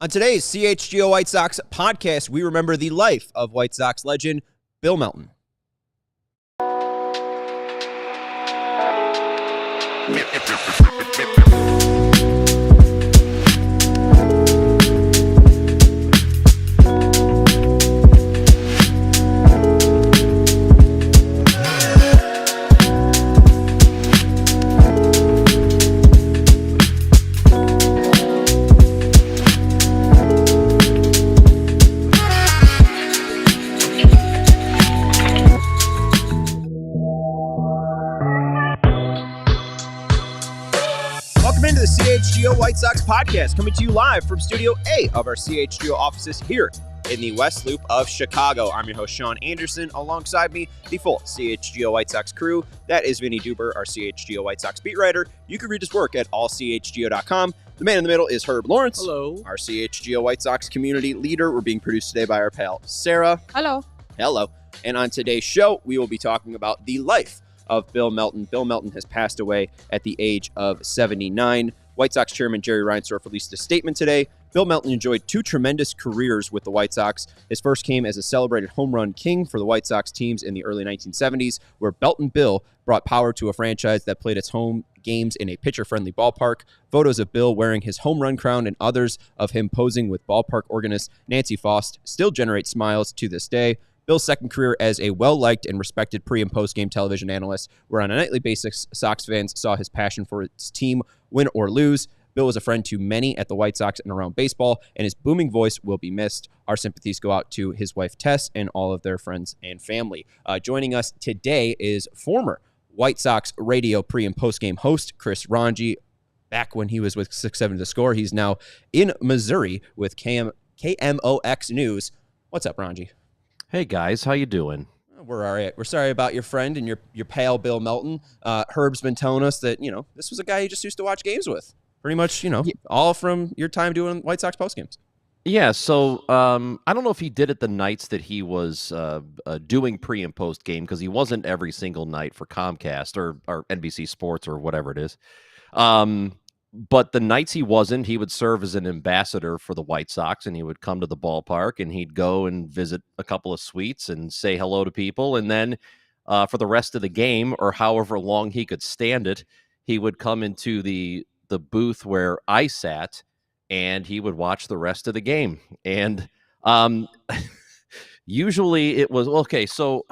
On today's CHGO White Sox podcast, we remember the life of White Sox legend Bill Melton. Welcome into the CHGO White Sox podcast, coming to you live from Studio A of our CHGO offices here in the West Loop of Chicago. I'm your host, Sean Anderson. Alongside me, the full CHGO White Sox crew. That is Vinny Duber, our CHGO White Sox beat writer. You can read his work at allchgo.com. The man in the middle is Herb Lawrence. Hello. Our CHGO White Sox community leader. We're being produced today by our pal, Sarah. Hello. Hello. And on today's show, we will be talking about the life of Bill Melton. Bill Melton has passed away at the age of 79. White Sox chairman Jerry Reinsdorf released a statement today. Bill Melton enjoyed two tremendous careers with the White Sox. His first came as a celebrated home run king for the White Sox teams in the early 1970s, where Beltin Bill brought power to a franchise that played its home games in a pitcher-friendly ballpark. Photos of Bill wearing his home run crown and others of him posing with ballpark organist Nancy Faust still generate smiles to this day. Bill's second career as a well-liked and respected pre- and post-game television analyst, where on a nightly basis, Sox fans saw his passion for his team win or lose. Bill was a friend to many at the White Sox and around baseball, and his booming voice will be missed. Our sympathies go out to his wife, Tess, and all of their friends and family. Joining us today is former White Sox radio pre- and post-game host, Chris Rongey. Back when he was with 6-7 The Score, he's now in Missouri with KMOX News. What's up, Rongey? Hey guys, how you doing? We're all right. We're sorry about your friend and your pal Bill Melton. Herb's been telling us that, this was a guy you just used to watch games with. Pretty much, all from your time doing White Sox postgames. Yeah, so I don't know if he did it the nights that he was doing pre and post game, because he wasn't every single night for Comcast or NBC Sports or whatever it is. But the nights he wasn't, he would serve as an ambassador for the White Sox, and he would come to the ballpark, and he'd go and visit a couple of suites and say hello to people. And then for the rest of the game, or however long he could stand it, he would come into the booth where I sat, and he would watch the rest of the game. And usually it was, okay, so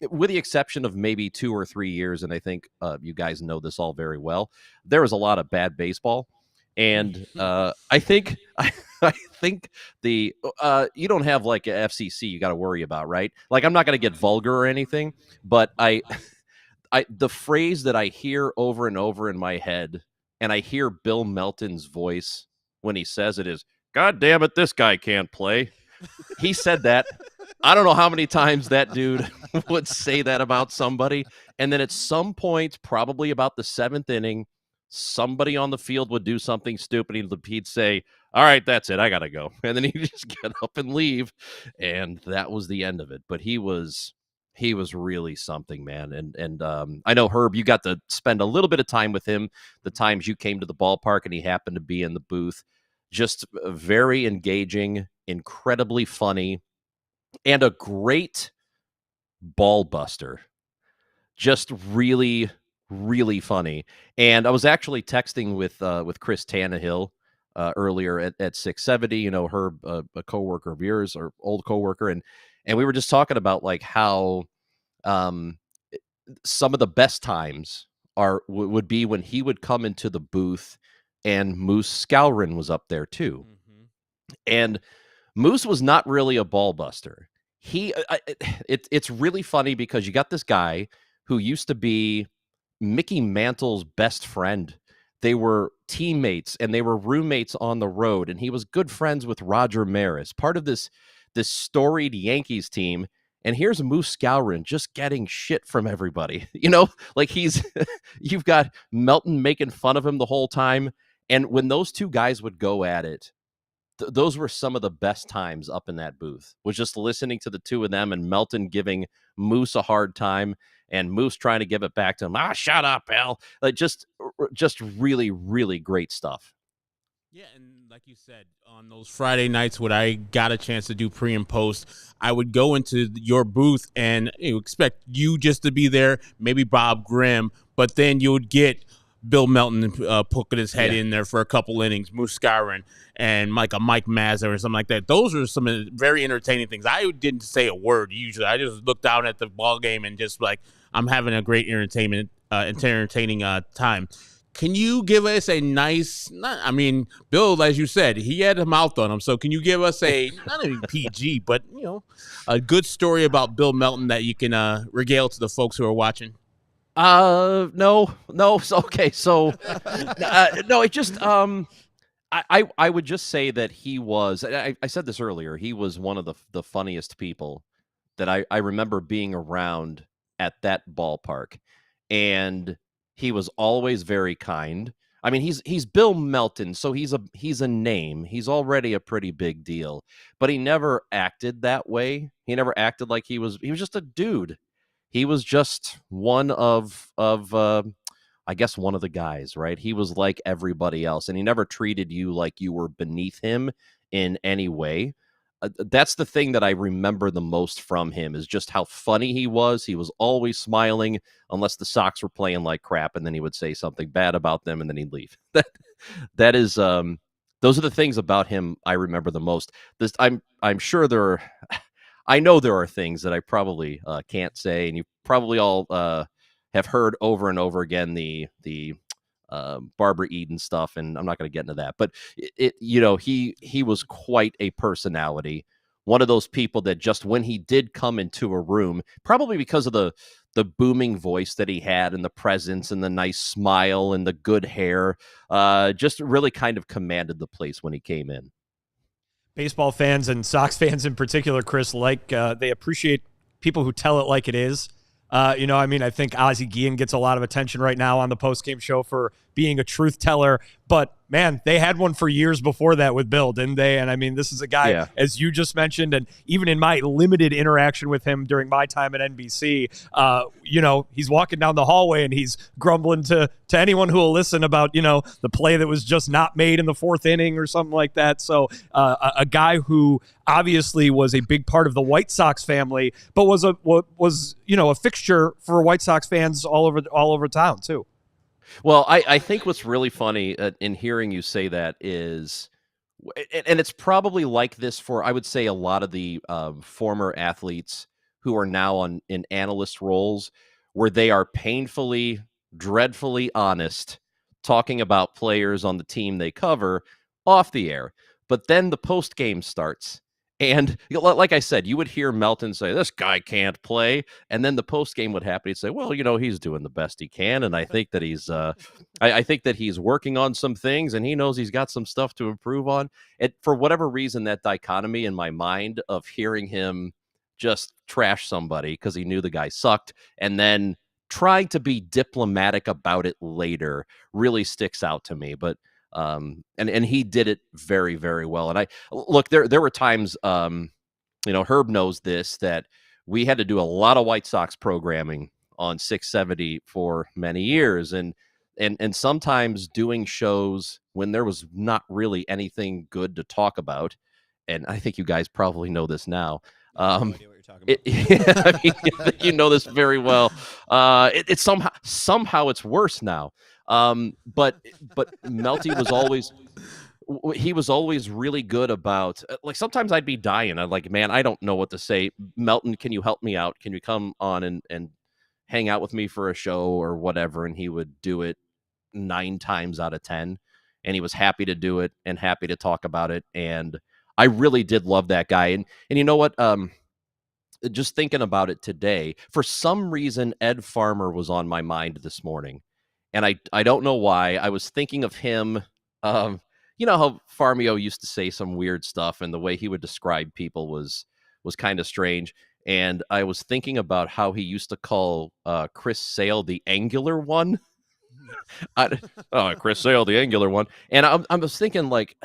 with the exception of maybe 2 or 3 years, and I think you guys know this all very well, there was a lot of bad baseball. And I think the you don't have like a FCC you got to worry about, right? Like, I'm not going to get vulgar or anything, but the phrase that I hear over and over in my head, and I hear Bill Melton's voice when he says it, is, "God damn it, this guy can't play." He said that. I don't know how many times that dude would say that about somebody. And then at some point, probably about the 7th inning, somebody on the field would do something stupid. He'd say, "All right, that's it. I got to go." And then he'd just get up and leave. And that was the end of it. But he was really something, man. And I know, Herb, you got to spend a little bit of time with him the times you came to the ballpark and he happened to be in the booth. Just very engaging, incredibly funny, and a great ball buster. Just really, really funny. And I was actually texting with Chris Tannehill earlier at 670, Herb, a coworker of yours, or old coworker, and we were just talking about like how some of the best times would be when he would come into the booth and Moose Skowron was up there too. Mm-hmm. And Moose was not really a ball buster. It's really funny because you got this guy who used to be Mickey Mantle's best friend. They were teammates and they were roommates on the road, and he was good friends with Roger Maris, part of this storied Yankees team. And here's Moose Skowron just getting shit from everybody. Like you've got Melton making fun of him the whole time. And when those two guys would go at it, those were some of the best times up in that booth, was just listening to the two of them, and Melton giving Moose a hard time and Moose trying to give it back to him. Shut up, Al. Like, just really, really great stuff. Yeah, and like you said, on those Friday nights when I got a chance to do pre and post, I would go into your booth and expect you just to be there, maybe Bob Grimm, but then you would get Bill Melton poking his head in there for a couple innings, Moose Skowron, and like a Mike Mazza or something like that. Those are some very entertaining things. I didn't say a word usually. I just looked down at the ball game and just like, I'm having a great entertaining time. Can you give us a nice, Bill, as you said, he had a mouth on him. So can you give us a, not even PG, but, a good story about Bill Melton that you can regale to the folks who are watching? No. So, okay. So, no, it just, I would just say that he was, I said this earlier, he was one of the funniest people that I remember being around at that ballpark. And he was always very kind. I mean, he's Bill Melton, so he's a name. He's already a pretty big deal, but he never acted that way. He never acted like he was just a dude. He was just one of I guess one of the guys, right? He was like everybody else, and he never treated you like you were beneath him in any way. That's the thing that I remember the most from him is just how funny he was. He was always smiling unless the Sox were playing like crap, and then he would say something bad about them, and then he'd leave. That is those are the things about him I remember the most. I'm sure I know there are things that I probably can't say, and you probably all have heard over and over again the Barbara Eden stuff, and I'm not going to get into that. But he was quite a personality. One of those people that just when he did come into a room, probably because of the booming voice that he had and the presence and the nice smile and the good hair, just really kind of commanded the place when he came in. Baseball fans and Sox fans in particular, Chris, they appreciate people who tell it like it is. I think Ozzie Guillen gets a lot of attention right now on the postgame show for being a truth teller, but man, they had one for years before that with Bill, didn't they? And I mean, this is a guy, as you just mentioned, and even in my limited interaction with him during my time at NBC, he's walking down the hallway and he's grumbling to anyone who will listen about, the play that was just not made in the fourth inning or something like that. So a guy who obviously was a big part of the White Sox family, but was a fixture for White Sox fans all over town too. Well, I think what's really funny in hearing you say that is, and it's probably like this for, I would say, a lot of the former athletes who are now in analyst roles, where they are painfully, dreadfully honest, talking about players on the team they cover off the air. But then the post game starts. And like I said, you would hear Melton say, this guy can't play. And then the post game would happen. He'd say, well, he's doing the best he can. And I think that I think that he's working on some things and he knows he's got some stuff to improve on. And for whatever reason, that dichotomy in my mind of hearing him just trash somebody because he knew the guy sucked and then trying to be diplomatic about it later really sticks out to me. But and he did it very, very well. And there were times, Herb knows this, that we had to do a lot of White Sox programming on 670 for many years. And sometimes doing shows when there was not really anything good to talk about. And I think you guys probably know this now. I know what you're talking about. You know this very well. It's somehow it's worse now. But Melty was always really good about, like, sometimes I'd be dying. I'm like, man, I don't know what to say. Melton, can you help me out? Can you come on and hang out with me for a show or whatever? And he would do it 9 times out of 10. And he was happy to do it and happy to talk about it. And I really did love that guy. And you know what? Just thinking about it today, for some reason, Ed Farmer was on my mind this morning. And I don't know why. I was thinking of him. You know how Farmio used to say some weird stuff, and the way he would describe people was kind of strange. And I was thinking about how he used to call Chris Sale the angular one. Chris Sale, the angular one. And I was thinking, like,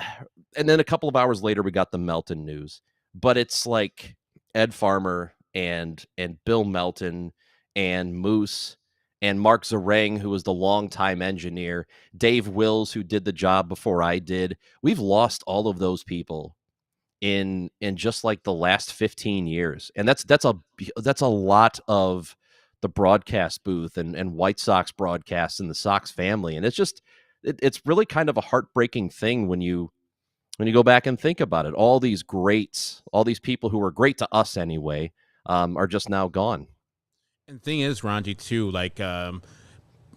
and then a couple of hours later, we got the Melton news. But it's like Ed Farmer and Bill Melton and Moose and Mark Zareng, who was the longtime engineer, Dave Wills, who did the job before I did. We've lost all of those people in just like the last 15 years. And that's a lot of the broadcast booth and White Sox broadcasts and the Sox family. And it's really kind of a heartbreaking thing when you go back and think about it. All these greats, all these people who were great to us anyway, are just now gone. And the thing is, Ranji, too, like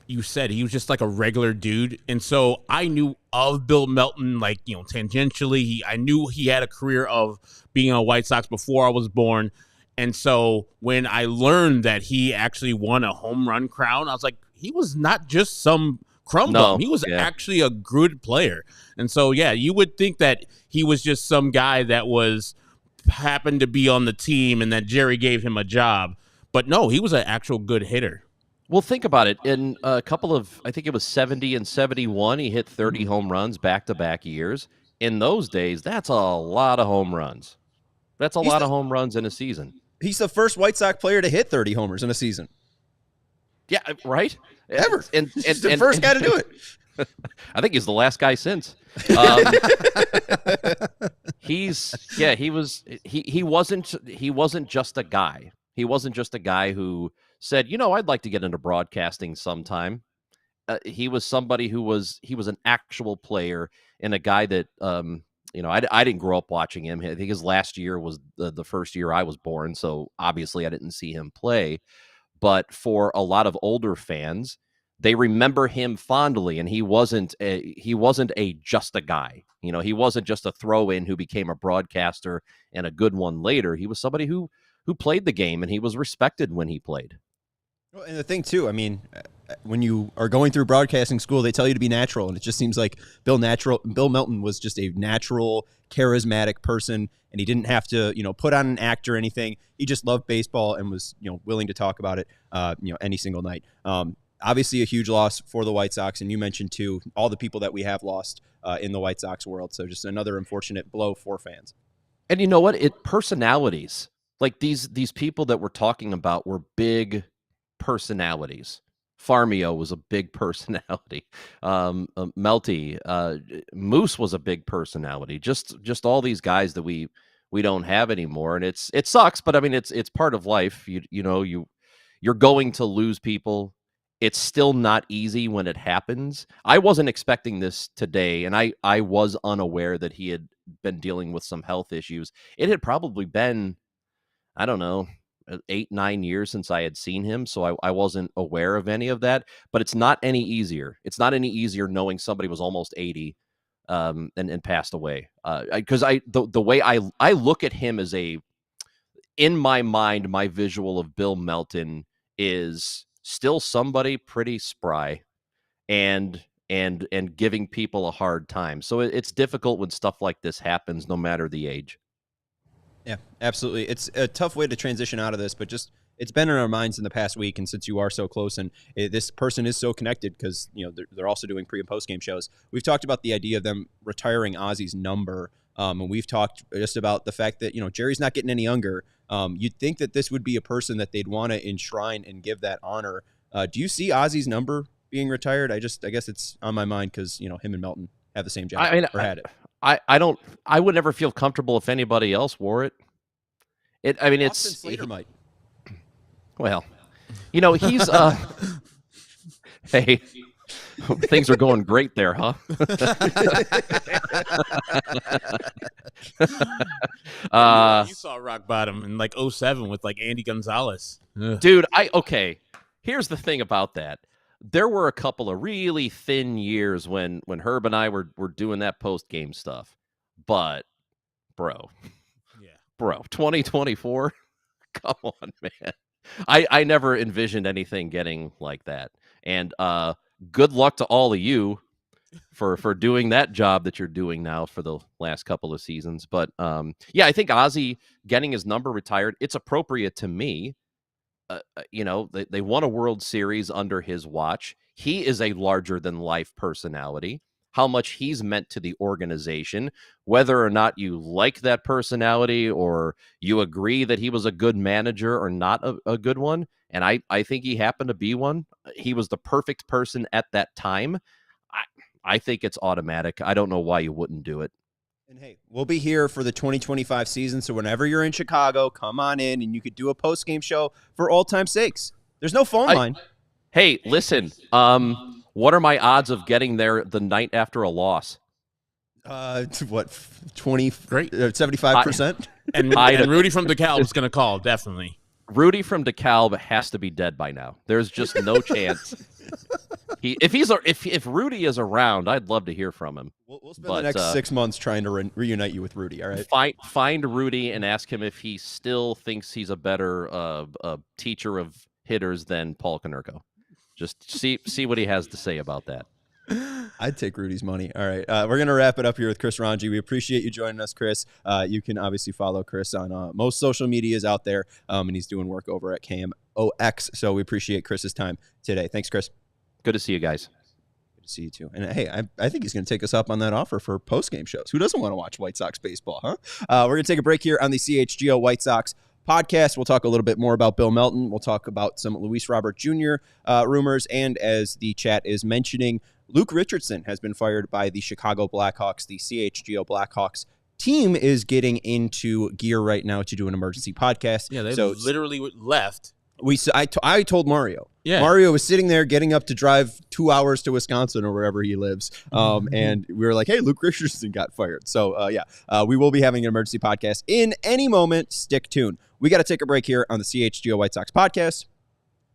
you said, he was just like a regular dude. And so I knew of Bill Melton, like, you know, tangentially. I knew he had a career of being on White Sox before I was born. And so when I learned that he actually won a home run crown, I was like, he was not just some crumb bum. He was actually a good player. And so, yeah, you would think that he was just some guy that happened to be on the team and that Jerry gave him a job. But no, he was an actual good hitter. Well, think about it. In a couple of, I think it was 70 and 71, he hit 30 home runs back-to-back years. In those days, that's a lot of home runs. That's a lot of home runs in a season. He's the first White Sox player to hit 30 homers in a season. Yeah, right? Ever. And he's the first guy to do it. I think he's the last guy since. He wasn't just a guy. He wasn't just a guy who said, you know, I'd like to get into broadcasting sometime. He was somebody he was an actual player and a guy that, I didn't grow up watching him. I think his last year was the first year I was born. So obviously I didn't see him play. But for a lot of older fans, they remember him fondly, and he wasn't just a guy. You know, he wasn't just a throw-in who became a broadcaster and a good one later. He was somebody who played the game, and he was respected when he played. Well, and the thing too, I mean, when you are going through broadcasting school, they tell you to be natural, and it just seems like Bill Melton was just a natural, charismatic person, and he didn't have to, put on an act or anything. He just loved baseball and was, willing to talk about it, any single night. Obviously, a huge loss for the White Sox, and you mentioned too all the people that we have lost in the White Sox world. So just another unfortunate blow for fans. And you know what? Personalities like these people that we're talking about were big personalities. Farmio was a big personality. Melty, Moose was a big personality. Just all these guys that we don't have anymore, and it sucks. But I mean, it's part of life. You're going to lose people. It's still not easy when it happens. I wasn't expecting this today, and I was unaware that he had been dealing with some health issues. It had probably been, I don't know, 8-9 years since I had seen him, so I wasn't aware of any of that. But it's not any easier. It's not any easier knowing somebody was almost 80 and passed away. Because the way I look at him as in my mind, my visual of Bill Melton is still somebody pretty spry and giving people a hard time. So it's difficult when stuff like this happens, no matter the age. Yeah, absolutely. It's a tough way to transition out of this, but just it's been in our minds in the past week. And since you are so close and this person is so connected because, they're also doing pre and post game shows, we've talked about the idea of them retiring Ozzy's number. And we've talked just about the fact that, Jerry's not getting any younger. You'd think that this would be a person that they'd want to enshrine and give that honor. Do you see Ozzy's number being retired? I guess it's on my mind because, him and Melton have the same job or had it. I would never feel comfortable if anybody else wore it. It's Slater might. Well, he's hey, things are going great there, huh? You saw rock bottom in like 07 with like Andy Gonzalez. Ugh. Dude, here's the thing about that. There were a couple of really thin years when Herb and I were doing that post-game stuff. But, bro, 2024, come on, man. I never envisioned anything getting like that. And good luck to all of you for doing that job that you're doing now for the last couple of seasons. But, I think Ozzy getting his number retired, it's appropriate to me. They won a World Series under his watch. He is a larger-than-life personality. how much he's meant to the organization, whether or not you like that personality or you agree that he was a good manager or not a good one. And I think he happened to be one. He was the perfect person at that time. I think it's automatic. I don't know why you wouldn't do it. And hey, we'll be here for the 2025 season, so whenever you're in Chicago, come on in, and you could do a post-game show for all time sakes. There's no phone line. Hey, listen, what are my odds of getting there the night after a loss? What, 20, Great. 75%? And Rudy from DeKalb is going to call, definitely. Rudy from DeKalb has to be dead by now. There's just no chance. If Rudy is around, I'd love to hear from him. We'll spend the next 6 months trying to reunite you with Rudy. All right. Find Rudy and ask him if he still thinks he's a better teacher of hitters than Paul Konerko. Just see what he has to say about that. I'd take Rudy's money. All right. We're going to wrap it up here with Chris Rongey. We appreciate you joining us, Chris. You can obviously follow Chris on most social medias out there, and he's doing work over at KMOX. So we appreciate Chris's time today. Thanks, Chris. Good to see you guys. Good to see you, too. And, hey, I think he's going to take us up on that offer for post-game shows. Who doesn't want to watch White Sox baseball, huh? We're going to take a break here on the CHGO White Sox podcast. We'll talk a little bit more about Bill Melton. We'll talk about some Luis Robert Jr. Rumors. And as the chat is mentioning, Luke Richardson has been fired by the Chicago Blackhawks. The CHGO Blackhawks team is getting into gear right now to do an emergency podcast. Yeah, they literally left. I told Mario. Yeah. Mario was sitting there getting up to drive 2 hours to Wisconsin or wherever he lives. And we were like, hey, Luke Richardson got fired. So, we will be having an emergency podcast in any moment. Stick tuned. We got to take a break here on the CHGO White Sox podcast.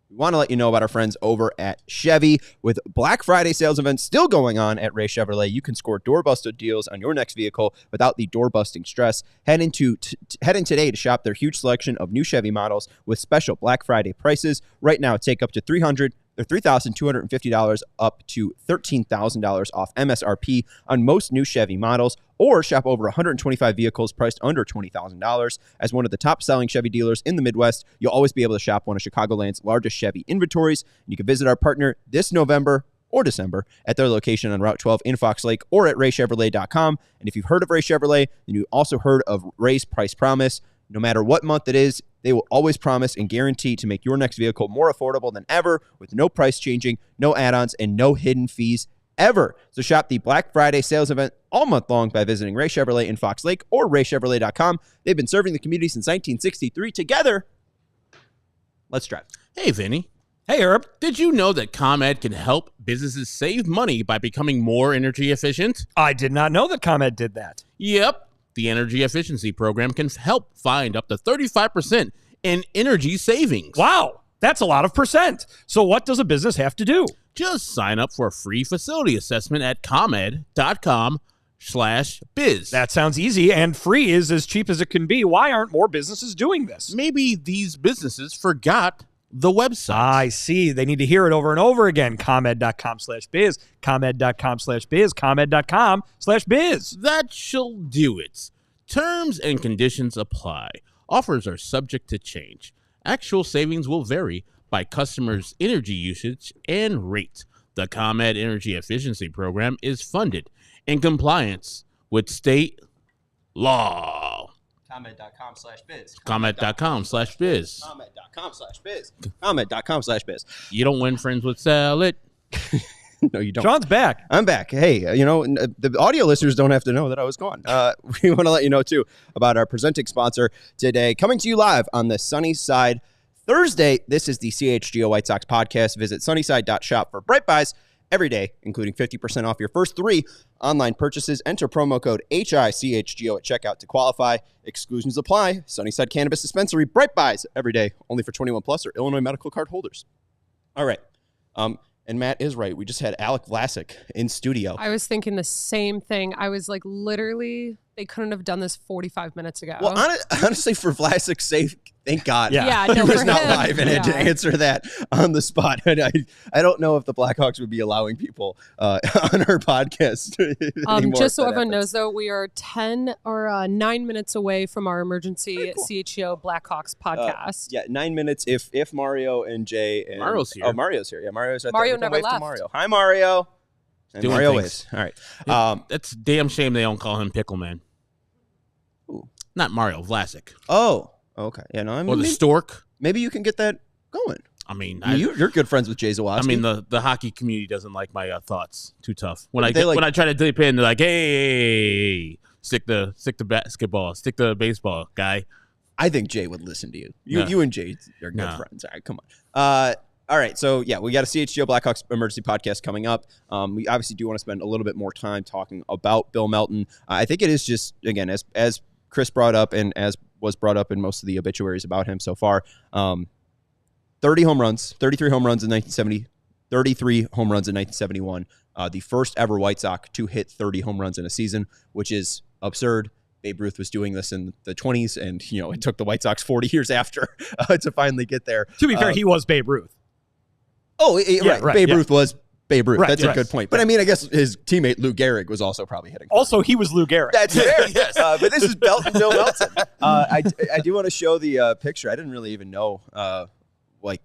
We want to let you know about our friends over at Chevy. With Black Friday sales events still going on at Ray Chevrolet, you can score door-busted deals on your next vehicle without the door-busting stress. Head in today to shop their huge selection of new Chevy models with special Black Friday prices. Right now, take up to $3,250 up to $13,000 off MSRP on most new Chevy models, or shop over 125 vehicles priced under $20,000. As one of the top-selling Chevy dealers in the Midwest, you'll always be able to shop one of Chicagoland's largest Chevy inventories. And you can visit our partner this November or December at their location on Route 12 in Fox Lake or at raychevrolet.com. And if you've heard of Ray Chevrolet, then you also heard of Ray's Price Promise. No matter what month it is, they will always promise and guarantee to make your next vehicle more affordable than ever, with no price changing, no add-ons, and no hidden fees ever. So shop the Black Friday sales event all month long by visiting Ray Chevrolet in Fox Lake or raychevrolet.com. They've been serving the community since 1963. Together, let's drive. Hey, Vinny. Hey, Herb. Did you know that ComEd can help businesses save money by becoming more energy efficient? I did not know that ComEd did that. Yep. The Energy Efficiency Program can help find up to 35% in energy savings. Wow, that's a lot of percent. So what does a business have to do? Just sign up for a free facility assessment at ComEd.com/biz. That sounds easy, and free is as cheap as it can be. Why aren't more businesses doing this? Maybe these businesses forgot the website. I see. They need to hear it over and over again. ComEd.com/biz, ComEd.com/biz, ComEd.com/biz. That shall do it. Terms and conditions apply. Offers are subject to change. Actual savings will vary by customers' energy usage and rate. The ComEd Energy Efficiency Program is funded in compliance with state law. ComEd.com/biz. ComEd.com/biz. ComEd.com/biz. ComEd.com/biz. You don't win friends with sell it. No, you don't. John's back. I'm back. Hey, the audio listeners don't have to know that I was gone. We want to let you know, too, about our presenting sponsor today. Coming to you live on the Sunny Side Thursday. This is the CHGO White Sox podcast. Visit sunnyside.shop for bright buys every day, including 50% off your first 3 online purchases. Enter promo code HICHGO at checkout to qualify. Exclusions apply. Sunnyside Cannabis Dispensary, bright buys every day, only for 21 plus or Illinois medical card holders. All right. And Matt is right. We just had Alec Vlasic in studio. I was thinking the same thing. I was like, literally, they couldn't have done this 45 minutes ago. Well, honestly, for Vlasic's sake, thank God. Yeah, he no, was for not him, live and had to answer that on the spot. And I don't know if the Blackhawks would be allowing people on our podcast anymore. Just so everyone knows, though, we are 10 or 9 minutes away from our emergency CHGO Blackhawks podcast. 9 minutes if Mario and Jay and Mario's here. Oh, Mario's here. Yeah, Mario's right Mario there. never Wave to left. Mario. Hi, Mario. And Doing Mario things. is. All right. That's a damn shame they don't call him Pickle Man. Ooh. Not Mario, Vlasic. Oh, okay. Yeah, no, I mean, Or the Stork. maybe you can get that going. I mean, You're good friends with Jay Zawoski. I mean, the hockey community doesn't like my thoughts. Too tough. When They when I try to dip in, they're like, "Hey, stick the basketball, stick the baseball, guy." I think Jay would listen to you. No. You and Jay are good friends. All right, come on. All right, so yeah, we got a CHGO Blackhawks emergency podcast coming up. We obviously do want to spend a little bit more time talking about Bill Melton. I think it is just, again, as Chris brought up and as was brought up in most of the obituaries about him so far, 30 home runs, 33 home runs in 1970, 33 home runs in 1971. The first ever White Sox to hit 30 home runs in a season, which is absurd. Babe Ruth was doing this in the 20s, and it took the White Sox 40 years after to finally get there. To be fair, he was Babe Ruth. Oh, right. Babe Ruth was Babe Ruth. Right, That's a good point. But I mean, I guess his teammate Lou Gehrig was also probably hitting. Also, he was Lou Gehrig. That's fair. Yes. But this is Bill Melton. I do want to show the picture. I didn't really even know why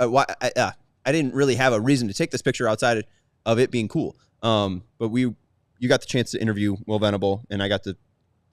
I didn't really have a reason to take this picture outside of it being cool. But you got the chance to interview Will Venable, and I got the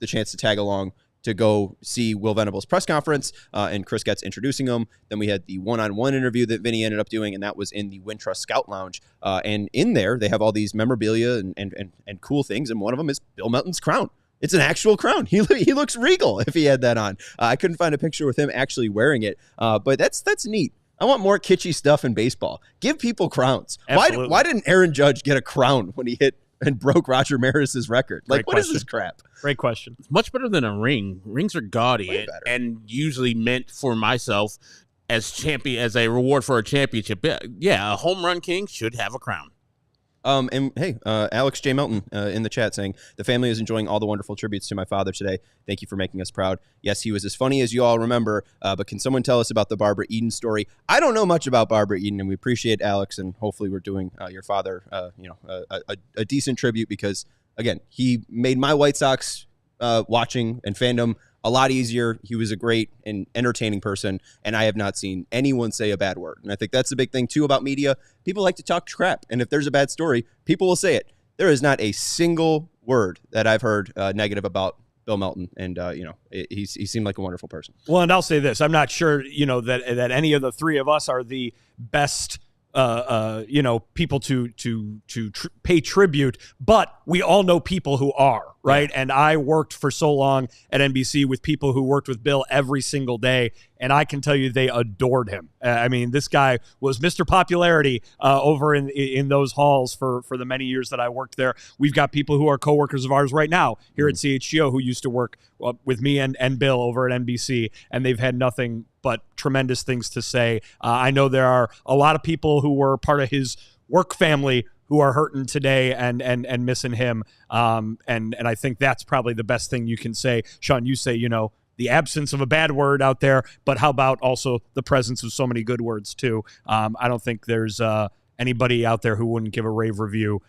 chance to tag along to go see Will Venable's press conference, and Chris Getz introducing him. Then we had the one-on-one interview that Vinny ended up doing, and that was in the Wintrust Scout Lounge. And in there, they have all these memorabilia and cool things, and one of them is Bill Melton's crown. It's an actual crown. He looks regal if he had that on. I couldn't find a picture with him actually wearing it, but that's neat. I want more kitschy stuff in baseball. Give people crowns. Why didn't Aaron Judge get a crown when he hit and broke Roger Maris's record? Like, what is this crap? Great question. It's much better than a ring. Rings are gaudy and usually meant for myself as a reward for a championship. Yeah, a home run king should have a crown. And hey, Alex J. Melton in the chat saying, the family is enjoying all the wonderful tributes to my father today. Thank you for making us proud. Yes, he was as funny as you all remember, but can someone tell us about the Barbara Eden story? I don't know much about Barbara Eden, and we appreciate Alex, and hopefully we're doing your father a decent tribute because, again, he made my White Sox watching and fandom a lot easier. He was a great and entertaining person, and I have not seen anyone say a bad word. And I think that's the big thing, too, about media. People like to talk crap, and if there's a bad story, people will say it. There is not a single word that I've heard negative about Bill Melton, and he seemed like a wonderful person. Well, and I'll say this: I'm not sure that any of the three of us are the best people to pay tribute, but we all know people who are, right? Yeah. And I worked for so long at NBC with people who worked with Bill every single day, and I can tell you they adored him. I mean, this guy was Mr. Popularity over in those halls for the many years that I worked there. We've got people who are coworkers of ours right now here at CHGO who used to work with me and Bill over at NBC, and they've had nothing but tremendous things to say. I know there are a lot of people who were part of his work family who are hurting today and missing him. And I think that's probably the best thing you can say. Sean, you say, the absence of a bad word out there, but how about also the presence of so many good words too? I don't think there's anybody out there who wouldn't give a rave review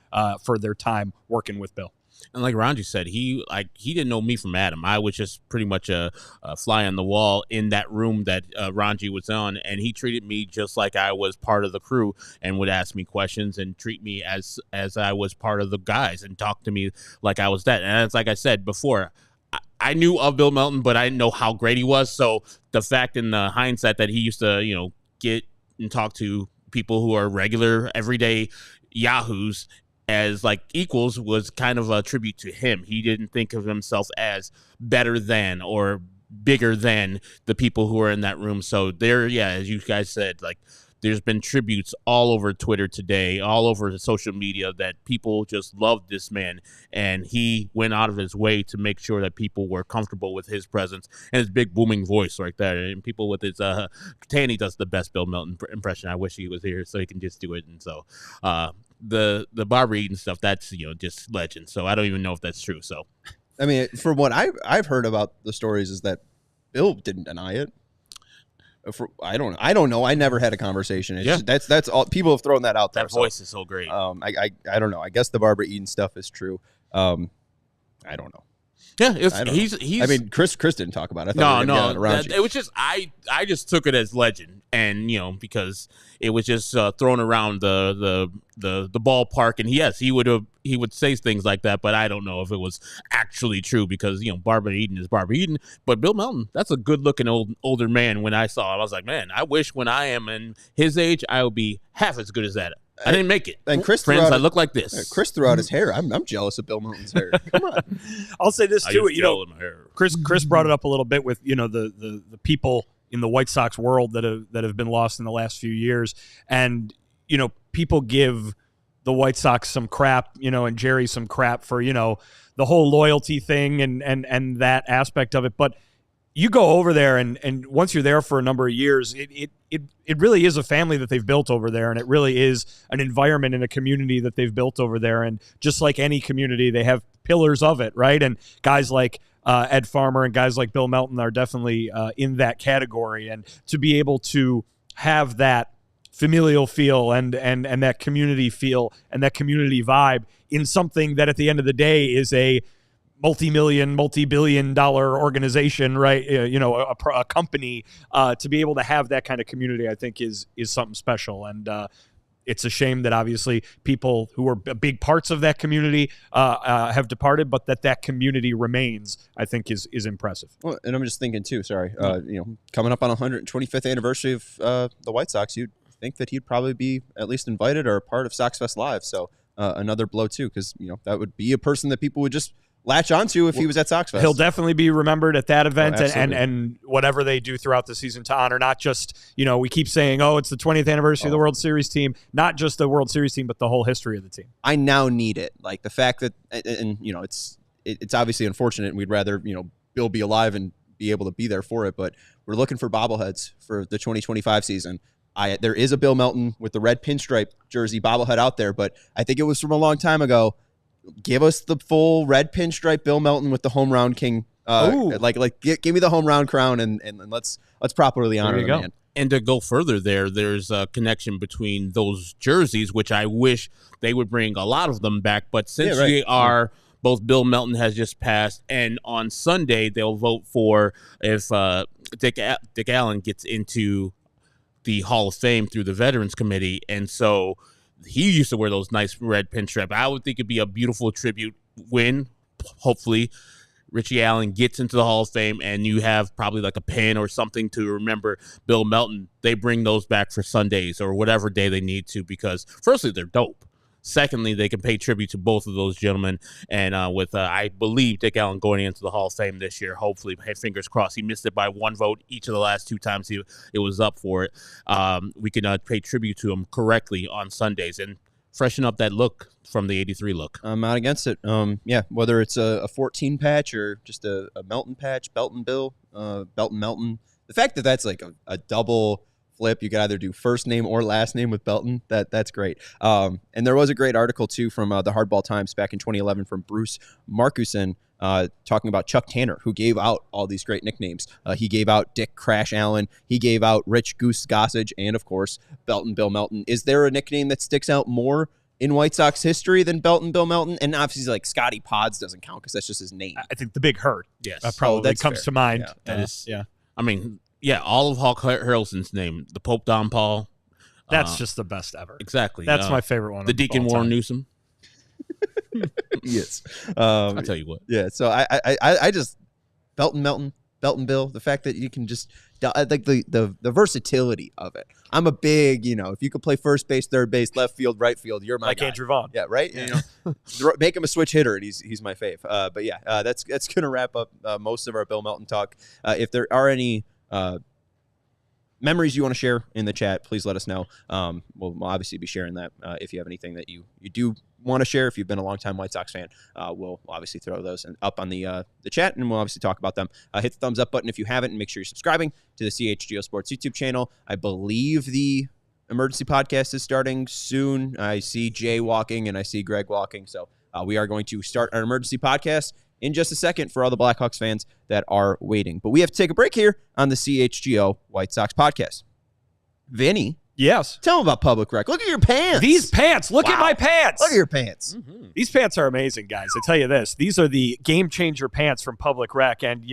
for their time working with Bill. And like Rongey said, he didn't know me from Adam. I was just pretty much a fly on the wall in that room that Rongey was on, and he treated me just like I was part of the crew and would ask me questions and treat me as I was part of the guys and talk to me like I was that. And it's like I said before, I knew of Bill Melton, but I didn't know how great he was. So the fact in the hindsight that he used to, get and talk to people who are regular, everyday yahoos as like equals was kind of a tribute to him. He didn't think of himself as better than or bigger than the people who are in that room. So there, yeah, as you guys said, like there's been tributes all over Twitter today, all over social media that people just loved this man. And he went out of his way to make sure that people were comfortable with his presence and his big booming voice right there. And people with his, Tanny does the best Bill Melton impression. I wish he was here so he can just do it. And so, the Barbara Eden stuff, that's just legend. So I don't even know if that's true. So I mean, from what I've heard about the stories is that Bill didn't deny it. I don't know. I never had a conversation. It's just, that's all. People have thrown that out there. That voice is so great. I don't know. I guess the Barbara Eden stuff is true. I don't know. Yeah, I don't know. he's. I mean, Chris didn't talk about it. I thought we were gonna get around you. It was just I just took it as legend, and because it was just thrown around the ballpark, and yes, he would say things like that, but I don't know if it was actually true because Barbara Eden is Barbara Eden, but Bill Melton, that's a good looking older man. When I saw him, I was like, man, I wish when I am in his age, I would be half as good as that. I didn't make it. And Chris, friends, I look like this. Chris threw out his hair. I'm jealous of Bill Melton's hair. Come on. I'll say this too. Chris Mm-hmm. brought it up a little bit with the people in the White Sox world that have been lost in the last few years, and people give the White Sox some crap, and Jerry some crap for the whole loyalty thing and that aspect of it, but you go over there and once you're there for a number of years, it really is a family that they've built over there, and it really is an environment and a community that they've built over there. And just like any community, they have pillars of it, right? And guys like Ed Farmer and guys like Bill Melton are definitely in that category. And to be able to have that familial feel and that community feel and that community vibe in something that at the end of the day is a multi-billion-dollar organization, right? A company, to be able to have that kind of community, I think is something special. And it's a shame that obviously people who were big parts of that community have departed, but that community remains, I think is impressive. Well, and I'm just thinking too, sorry, coming up on 125th anniversary of the White Sox, you'd think that he'd probably be at least invited or a part of Sox Fest Live. So another blow too, because that would be a person that people would just latch onto if he was at Sox Fest. He'll definitely be remembered at that event absolutely. and whatever they do throughout the season to honor not just, we keep saying, it's the 20th anniversary of the World Series team, not just the World Series team, but the whole history of the team. I now need it. Like the fact that, and it's obviously unfortunate, and we'd rather, Bill be alive and be able to be there for it, but we're looking for bobbleheads for the 2025 season. There is a Bill Melton with the red pinstripe jersey bobblehead out there, but I think it was from a long time ago. Give us the full red pinstripe Bill Melton with the home round king. Give me the home round crown and let's properly honor the man. And to go further there's a connection between those jerseys, which I wish they would bring a lot of them back. But since both Bill Melton has just passed, and on Sunday they'll vote for if Dick Allen gets into the Hall of Fame through the Veterans Committee, and so he used to wear those nice red pinstripe. I would think it'd be a beautiful tribute when, hopefully, Richie Allen gets into the Hall of Fame and you have probably like a pin or something to remember Bill Melton. They bring those back for Sundays or whatever day they need to, because firstly, they're dope. Secondly, they can pay tribute to both of those gentlemen. And with, I believe, Dick Allen going into the Hall of Fame this year, hopefully, fingers crossed, he missed it by one vote each of the last two times it was up for it. We can pay tribute to him correctly on Sundays and freshen up that look from the 83 look. I'm not against it. Whether it's a 14 patch or just a Melton patch, Beltin Bill, Beltin Melton. The fact that that's like a double flip, you could either do first name or last name with Belton. That's great. And there was a great article too from the Hardball Times back in 2011 from Bruce Marcuson talking about Chuck Tanner, who gave out all these great nicknames. He gave out Dick Crash Allen. He gave out Rich Goose Gossage, and of course Beltin Bill Melton. Is there a nickname that sticks out more in White Sox history than Beltin Bill Melton? And obviously, like Scotty Pods doesn't count because that's just his name. I think the Big Hurt, yes, probably comes to mind. Yeah, that is, yeah. I mean, yeah, all of Hawk Harrelson's name, the Pope Don Paul. That's just the best ever. Exactly. That's my favorite one. The Deacon Warren Newsom. Yes. I'll tell you what. Yeah. So I just Beltin Melton, Beltin Bill. The fact that you can just like the versatility of it. I'm a big, if you could play first base, third base, left field, right field, you're my guy. Andrew Vaughn. Yeah. Right. Yeah. Make him a switch hitter, and he's my fave. But yeah, that's gonna wrap up most of our Bill Melton talk. If there are any memories you want to share in the chat, please let us know. We'll obviously be sharing that. If you have anything that you do want to share, if you've been a longtime White Sox fan, we'll obviously throw those up on the chat, and we'll obviously talk about them. Hit the thumbs up button if you haven't, and make sure you're subscribing to the CHGO Sports YouTube channel. I believe the emergency podcast is starting soon. I see Jay walking, and I see Greg walking, so we are going to start our emergency podcast in just a second for all the Blackhawks fans that are waiting. But we have to take a break here on the CHGO White Sox podcast. Vinny Yes. Tell them about Public Rec. Look at your pants. These pants. Look at my pants. Look at your pants. Mm-hmm. These pants are amazing, guys. I tell you this. These are the game changer pants from Public Rec. And,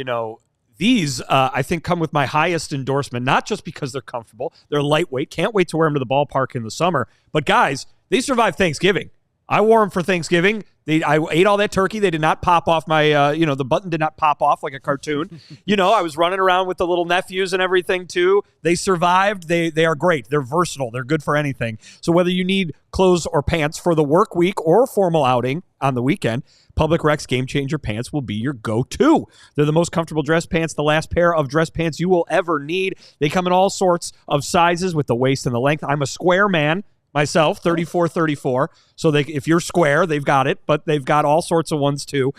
these, I think, come with my highest endorsement, not just because they're comfortable. They're lightweight. Can't wait to wear them to the ballpark in the summer. But, guys, they survived Thanksgiving. I wore them for Thanksgiving. I ate all that turkey. They did not pop off my, the button did not pop off like a cartoon. I was running around with the little nephews and everything too. They survived. They are great. They're versatile. They're good for anything. So whether you need clothes or pants for the work week or formal outing on the weekend, Public Rec's Game Changer pants will be your go-to. They're the most comfortable dress pants, the last pair of dress pants you will ever need. They come in all sorts of sizes with the waist and the length. I'm a square man. Myself, 34. So if you're square, they've got it, but they've got all sorts of ones too.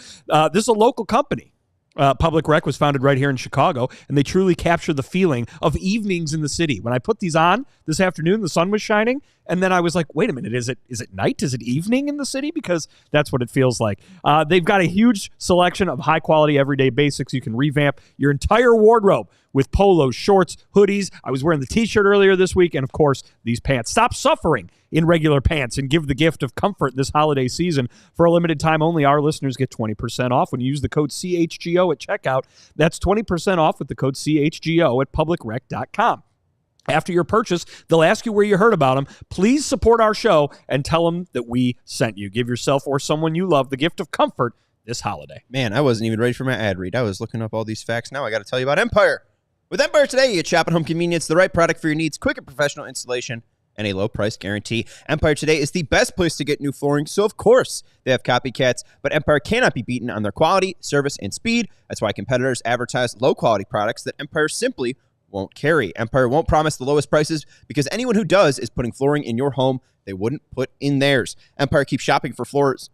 This is a local company. Public Rec was founded right here in Chicago, and they truly capture the feeling of evenings in the city. When I put these on this afternoon, the sun was shining, and then I was like, wait a minute, is it night? Is it evening in the city? Because that's what it feels like. They've got a huge selection of high-quality everyday basics. You can revamp your entire wardrobe with polos, shorts, hoodies. I was wearing the T-shirt earlier this week, and, of course, these pants. Stop suffering in regular pants and give the gift of comfort this holiday season. For a limited time only, our listeners get 20% off when you use the code CHGO at checkout. That's 20% off with the code CHGO at publicrec.com. After your purchase, they'll ask you where you heard about them. Please support our show and tell them that we sent you. Give yourself or someone you love the gift of comfort this holiday. Man, I wasn't even ready for my ad read. I was looking up all these facts. Now I got to tell you about Empire. With Empire today, you get shop at home convenience, the right product for your needs, quick and professional installation, and a low price guarantee. Empire today is the best place to get new flooring, so of course they have copycats, but Empire cannot be beaten on their quality, service, and speed. That's why competitors advertise low-quality products that Empire simply won't carry. Empire won't promise the lowest prices because anyone who does is putting flooring in your home they wouldn't put in theirs. Empire keeps shopping for floors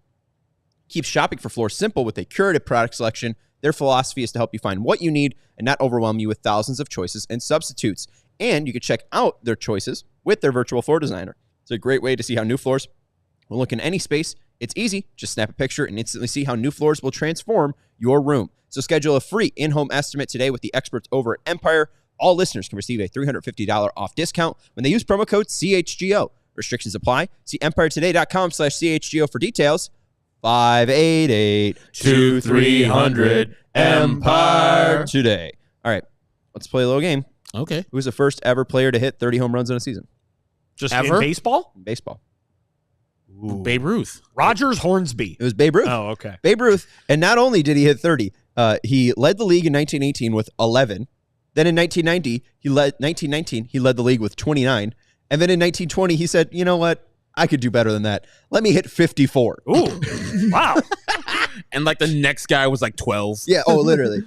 simple with a curated product selection. Their philosophy is to help you find what you need and not overwhelm you with thousands of choices and substitutes. And you can check out their choices with their virtual floor designer. It's a great way to see how new floors will look in any space. It's easy. Just snap a picture and instantly see how new floors will transform your room. So schedule a free in-home estimate today with the experts over at Empire. All listeners can receive a $350 off discount when they use promo code CHGO. Restrictions apply. See EmpireToday.com/CHGO for details. 588-2300 Empire Today. All right, let's play a little game. Okay. Who's the first ever player to hit 30 home runs in a season? Just Ever? in baseball? In baseball. Ooh. Babe Ruth. Rogers Hornsby. It was Babe Ruth. Oh, okay. Babe Ruth. And not only did he hit 30, he led the league in 1918 with 11. Then in 1919, he led the league with 29. And then in 1920, he said, you know what? I could do better than that. Let me hit 54. Ooh, wow. And like the next guy was like 12. Yeah, literally.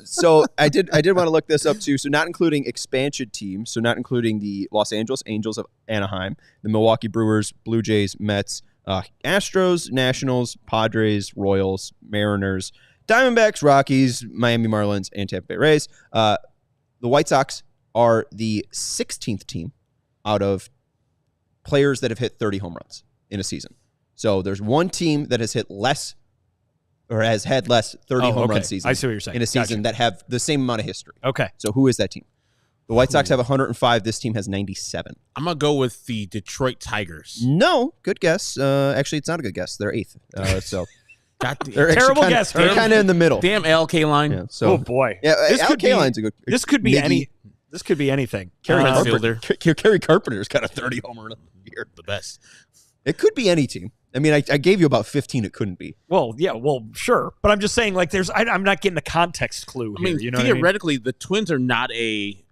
So I did want to look this up too. So not including expansion teams, so not including the Los Angeles Angels of Anaheim, the Milwaukee Brewers, Blue Jays, Mets, Astros, Nationals, Padres, Royals, Mariners, Diamondbacks, Rockies, Miami Marlins, and Tampa Bay Rays. The White Sox are the 16th team out of players that have hit 30 home runs in a season. So there's one team that has hit less or has had less 30 home run seasons. I see what you're saying. In a season that have the same amount of history. Okay. So who is that team? The White Sox have 105. This team has 97. I'm going to go with the Detroit Tigers. No, good guess. Actually, it's not a good guess. They're 8th. So terrible guess. They're kind of in the middle. Damn LK line. Yeah, so, oh boy. Yeah, this could be line's a good. This could be Miggy. This could be anything. Kerry Fielder. Kerry Carpenter's got a 30 home run year. The best. It could be any team. I mean, I gave you about 15. It couldn't be. Well, yeah, sure, but I'm just saying, like, I'm not getting the context clue. I mean, here, you know theoretically, the Twins are not a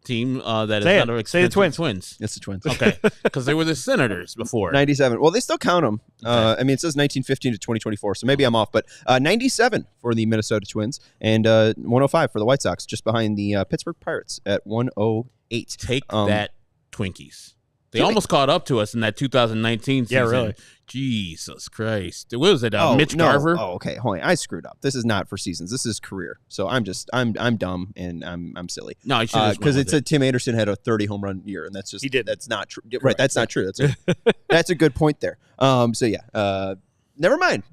team that Say is it. not an Say the expensive Twins. It's the Twins. Okay, because they were the Senators before. 97. Well, they still count them. I mean, it says 1915 to 2024, so maybe I'm off. But 97 for the Minnesota Twins and 105 for the White Sox, just behind the Pittsburgh Pirates at 108. Take that, Twinkies. They almost caught up to us in that 2019 season. Yeah, really. Jesus Christ. What was it? Mitch Garver? Oh, okay. Hold on. I screwed up. This is not for seasons. This is career. So I'm dumb and I'm silly. No, I should because it said Tim Anderson had a 30 home run year, and that's just he did. That's not true. Right. That's not true. That's a good point there. So yeah. Never mind.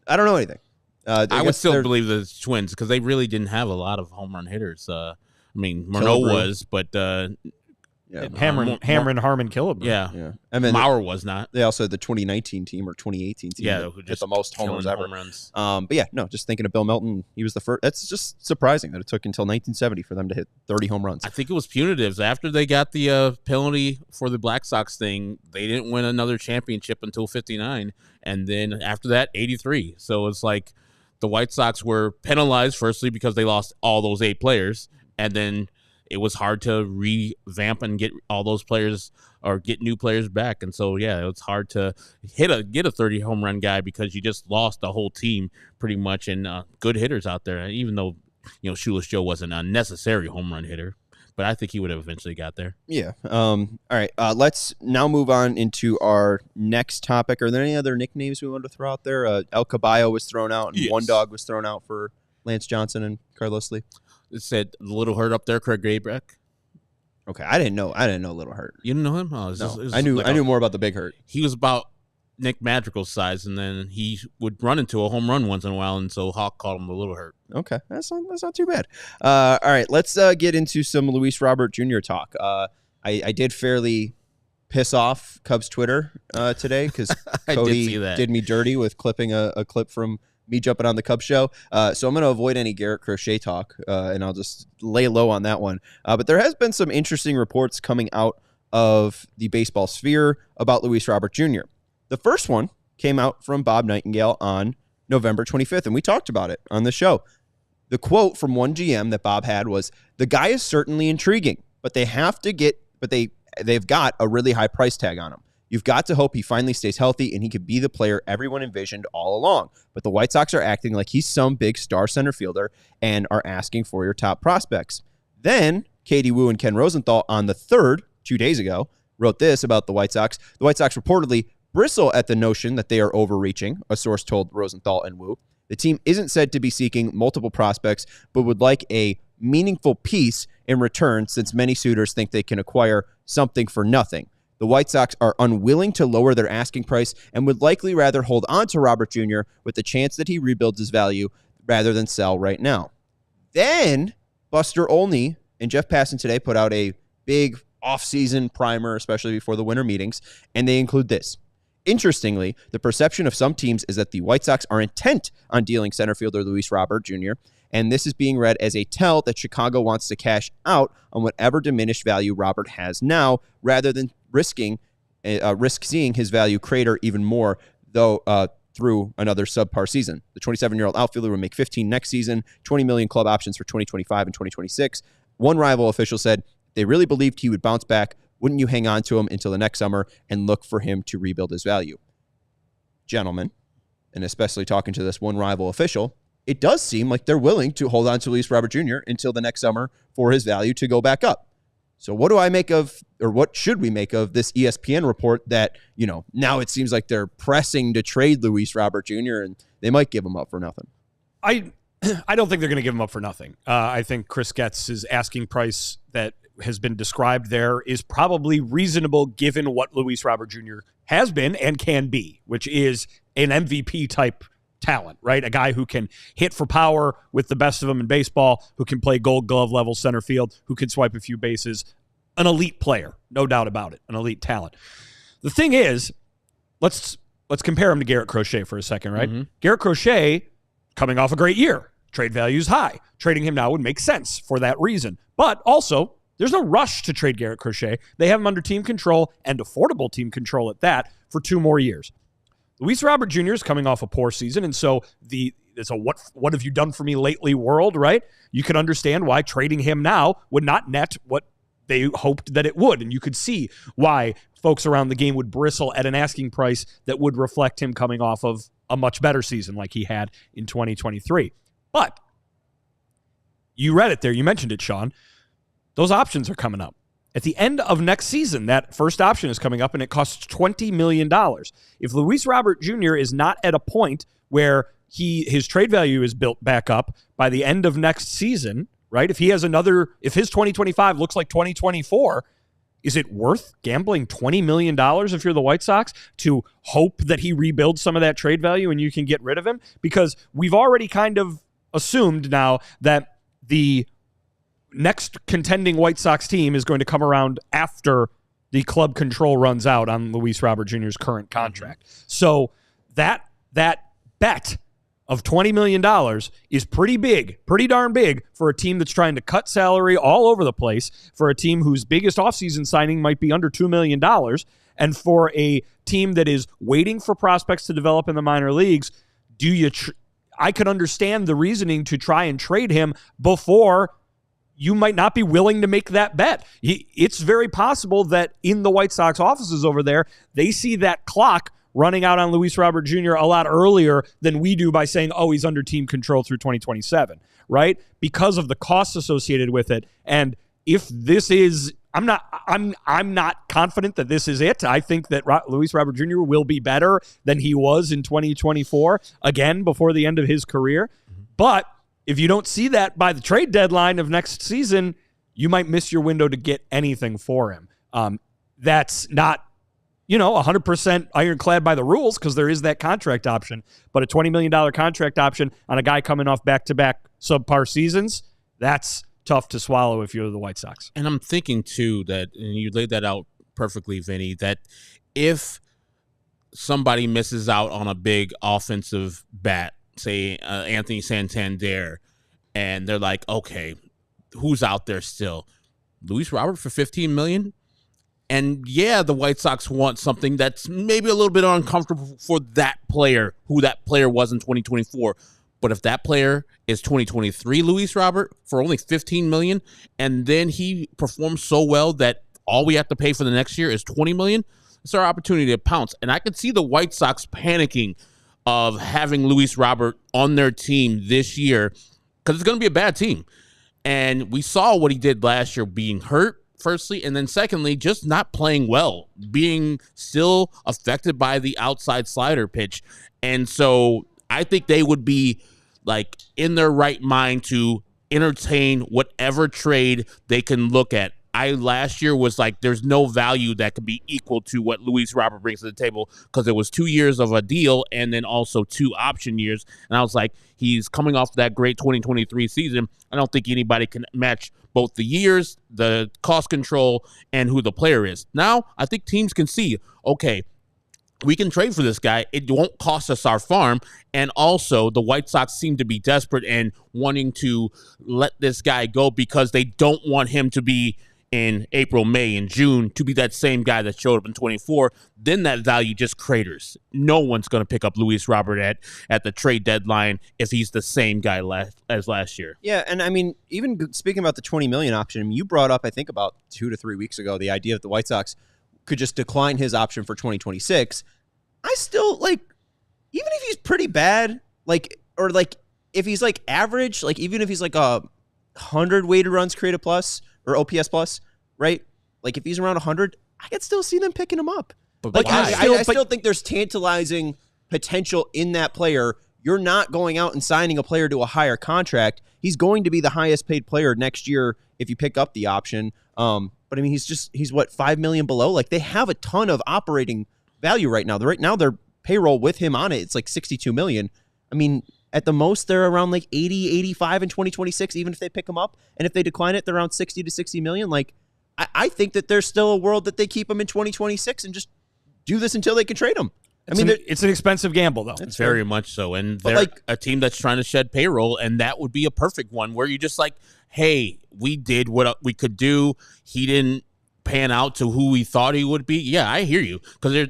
I don't know anything. I would still believe the Twins because they really didn't have a lot of home run hitters. I mean, Morneau was, but Yeah. Hammer and Harmon Killebrew. Yeah. And then Maurer was not. they also had the 2019 team or 2018 team that who hit the most homers ever. home runs. But yeah, no, just thinking of Bill Melton, he was the first. That's just surprising that it took until 1970 for them to hit 30 home runs. I think it was punitives. After they got the penalty for the Black Sox thing, they didn't win another championship until 59. And then after that, 83. So it's like the White Sox were penalized, firstly, because they lost all those 8 players. And then it was hard to revamp and get all those players or get new players back. And so, yeah, it's hard to get a 30 home run guy because you just lost the whole team pretty much, and good hitters out there, even though, Shoeless Joe wasn't a necessary home run hitter, but I think he would have eventually got there. Yeah. All right. Let's now move on into our next topic. Are there any other nicknames we want to throw out there? El Caballo was thrown out, and Yes. One Dog was thrown out for Lance Johnson and Carlos Lee. It said the Little Hurt up there, Craig Graybeck. Okay, I didn't know Little Hurt. You didn't know him? Oh, No, I knew more about the Big Hurt. He was about Nick Madrigal's size, and then he would run into a home run once in a while, and so Hawk called him the Little Hurt. Okay, that's not too bad. All right, let's get into some Luis Robert Jr. talk. I did fairly piss off Cubs Twitter today because Cody did me dirty with clipping a clip from me jumping on the Cubs show. So I'm going to avoid any Garrett Crochet talk, and I'll just lay low on that one. But there has been some interesting reports coming out of the baseball sphere about Luis Robert Jr. The first one came out from Bob Nightingale on November 25th, and we talked about it on the show. The quote from one GM that Bob had was, "The guy is certainly intriguing, but they've got a really high price tag on him. You've got to hope he finally stays healthy and he could be the player everyone envisioned all along. But the White Sox are acting like he's some big star center fielder and are asking for your top prospects." Then Katie Wu and Ken Rosenthal on the 3rd, 2 days ago, wrote this about the White Sox. The White Sox reportedly bristle at the notion that they are overreaching, a source told Rosenthal and Wu. The team isn't said to be seeking multiple prospects, but would like a meaningful piece in return since many suitors think they can acquire something for nothing. The White Sox are unwilling to lower their asking price and would likely rather hold on to Robert Jr. with the chance that he rebuilds his value rather than sell right now. Then Buster Olney and Jeff Passan today put out a big off-season primer, especially before the winter meetings, and they include this. Interestingly, the perception of some teams is that the White Sox are intent on dealing center fielder Luis Robert Jr., and this is being read as a tell that Chicago wants to cash out on whatever diminished value Robert has now, rather than risk seeing his value crater even more, though through another subpar season. The 27-year-old outfielder will make $15 next season, $20 million club options for 2025 and 2026. One rival official said, "They really believed he would bounce back. Wouldn't you hang on to him until the next summer and look for him to rebuild his value?" Gentlemen, and especially talking to this one rival official, it does seem like they're willing to hold on to Luis Robert Jr. until the next summer for his value to go back up. So what do I make of, or what should we make of this ESPN report that, now it seems like they're pressing to trade Luis Robert Jr. and they might give him up for nothing? I don't think they're going to give him up for nothing. I think Chris Getz's asking price that has been described there is probably reasonable given what Luis Robert Jr. has been and can be, which is an MVP type talent, right? A guy who can hit for power with the best of them in baseball, who can play Gold Glove level center field, who can swipe a few bases. An elite player, no doubt about it, an elite talent. The thing is, let's compare him to Garrett Crochet for a second, right? Mm-hmm. Garrett Crochet, coming off a great year, trade value is high. Trading him now would make sense for that reason. But also, there's no rush to trade Garrett Crochet. They have him under team control and affordable team control at that for 2 more years. Luis Robert Jr. is coming off a poor season, and so it's a what have you done for me lately world, right? You can understand why trading him now would not net what they hoped that it would, and you could see why folks around the game would bristle at an asking price that would reflect him coming off of a much better season like he had in 2023. But you read it there. You mentioned it, Sean. Those options are coming up. At the end of next season, that first option is coming up, and it costs $20 million. If Luis Robert Jr. is not at a point where his trade value is built back up by the end of next season, right? If his 2025 looks like 2024, is it worth gambling $20 million if you're the White Sox to hope that he rebuilds some of that trade value and you can get rid of him? Because we've already kind of assumed now that the next contending White Sox team is going to come around after the club control runs out on Luis Robert Jr.'s current contract. So that bet of $20 million is pretty big, pretty darn big for a team that's trying to cut salary all over the place, for a team whose biggest offseason signing might be under $2 million, and for a team that is waiting for prospects to develop in the minor leagues. I could understand the reasoning to try and trade him before you might not be willing to make that bet. It's very possible that in the White Sox offices over there, they see that clock running out on Luis Robert Jr. a lot earlier than we do by saying, oh, he's under team control through 2027, right? Because of the costs associated with it. And if this is, I'm not confident that this is it. I think that Luis Robert Jr. will be better than he was in 2024, again, before the end of his career. But if you don't see that by the trade deadline of next season, you might miss your window to get anything for him. That's not, 100% ironclad by the rules, because there is that contract option. But a $20 million contract option on a guy coming off back-to-back subpar seasons, that's tough to swallow if you're the White Sox. And I'm thinking, too, that, and you laid that out perfectly, Vinny, that if somebody misses out on a big offensive bat, say Anthony Santander, and they're like, okay, who's out there still? Luis Robert for $15 million? And yeah, the White Sox want something that's maybe a little bit uncomfortable for that player, who that player was in 2024. But if that player is 2023 Luis Robert for only $15 million, and then he performs so well that all we have to pay for the next year is $20 million, it's our opportunity to pounce. And I could see the White Sox panicking of having Luis Robert on their team this year, because it's going to be a bad team. And we saw what he did last year, being hurt, firstly, and then secondly, just not playing well, being still affected by the outside slider pitch. And so I think they would be like in their right mind to entertain whatever trade they can look at. I last year was like, there's no value that could be equal to what Luis Robert brings to the table, because it was 2 years of a deal and then also 2 option years. And I was like, he's coming off that great 2023 season. I don't think anybody can match both the years, the cost control, and who the player is. Now, I think teams can see, okay, we can trade for this guy. It won't cost us our farm. And also, the White Sox seem to be desperate and wanting to let this guy go because they don't want him to be in April, May, and June to be that same guy that showed up in 24. Then that value just craters. No one's going to pick up Luis Robert at the trade deadline if he's the same guy as last year. Yeah, and I mean, even speaking about the $20 million option, you brought up, I think about 2 to 3 weeks ago, the idea that the White Sox could just decline his option for 2026. I still, like, even if he's pretty bad, or if he's like average, like even if he's like 100 weighted runs created plus or OPS plus, right? Like if he's around 100, I could still see them picking him up. But like I still think there's tantalizing potential in that player. You're not going out and signing a player to a higher contract. He's going to be the highest paid player next year if you pick up the option. But I mean, he's what, $5 million below? Like they have a ton of operating value right now. Right now their payroll with him on it, it's like $62 million. I mean, at the most, they're around like 80, 85 in 2026, even if they pick him up. And if they decline it, they're around 60 to 60 million. Like, I think that there's still a world that they keep him in 2026 and just do this until they can trade him. It's an expensive gamble, though. It's very much so. And they're like a team that's trying to shed payroll, and that would be a perfect one where you just like, hey, we did what we could do. He didn't pan out to who we thought he would be. Yeah, I hear you, because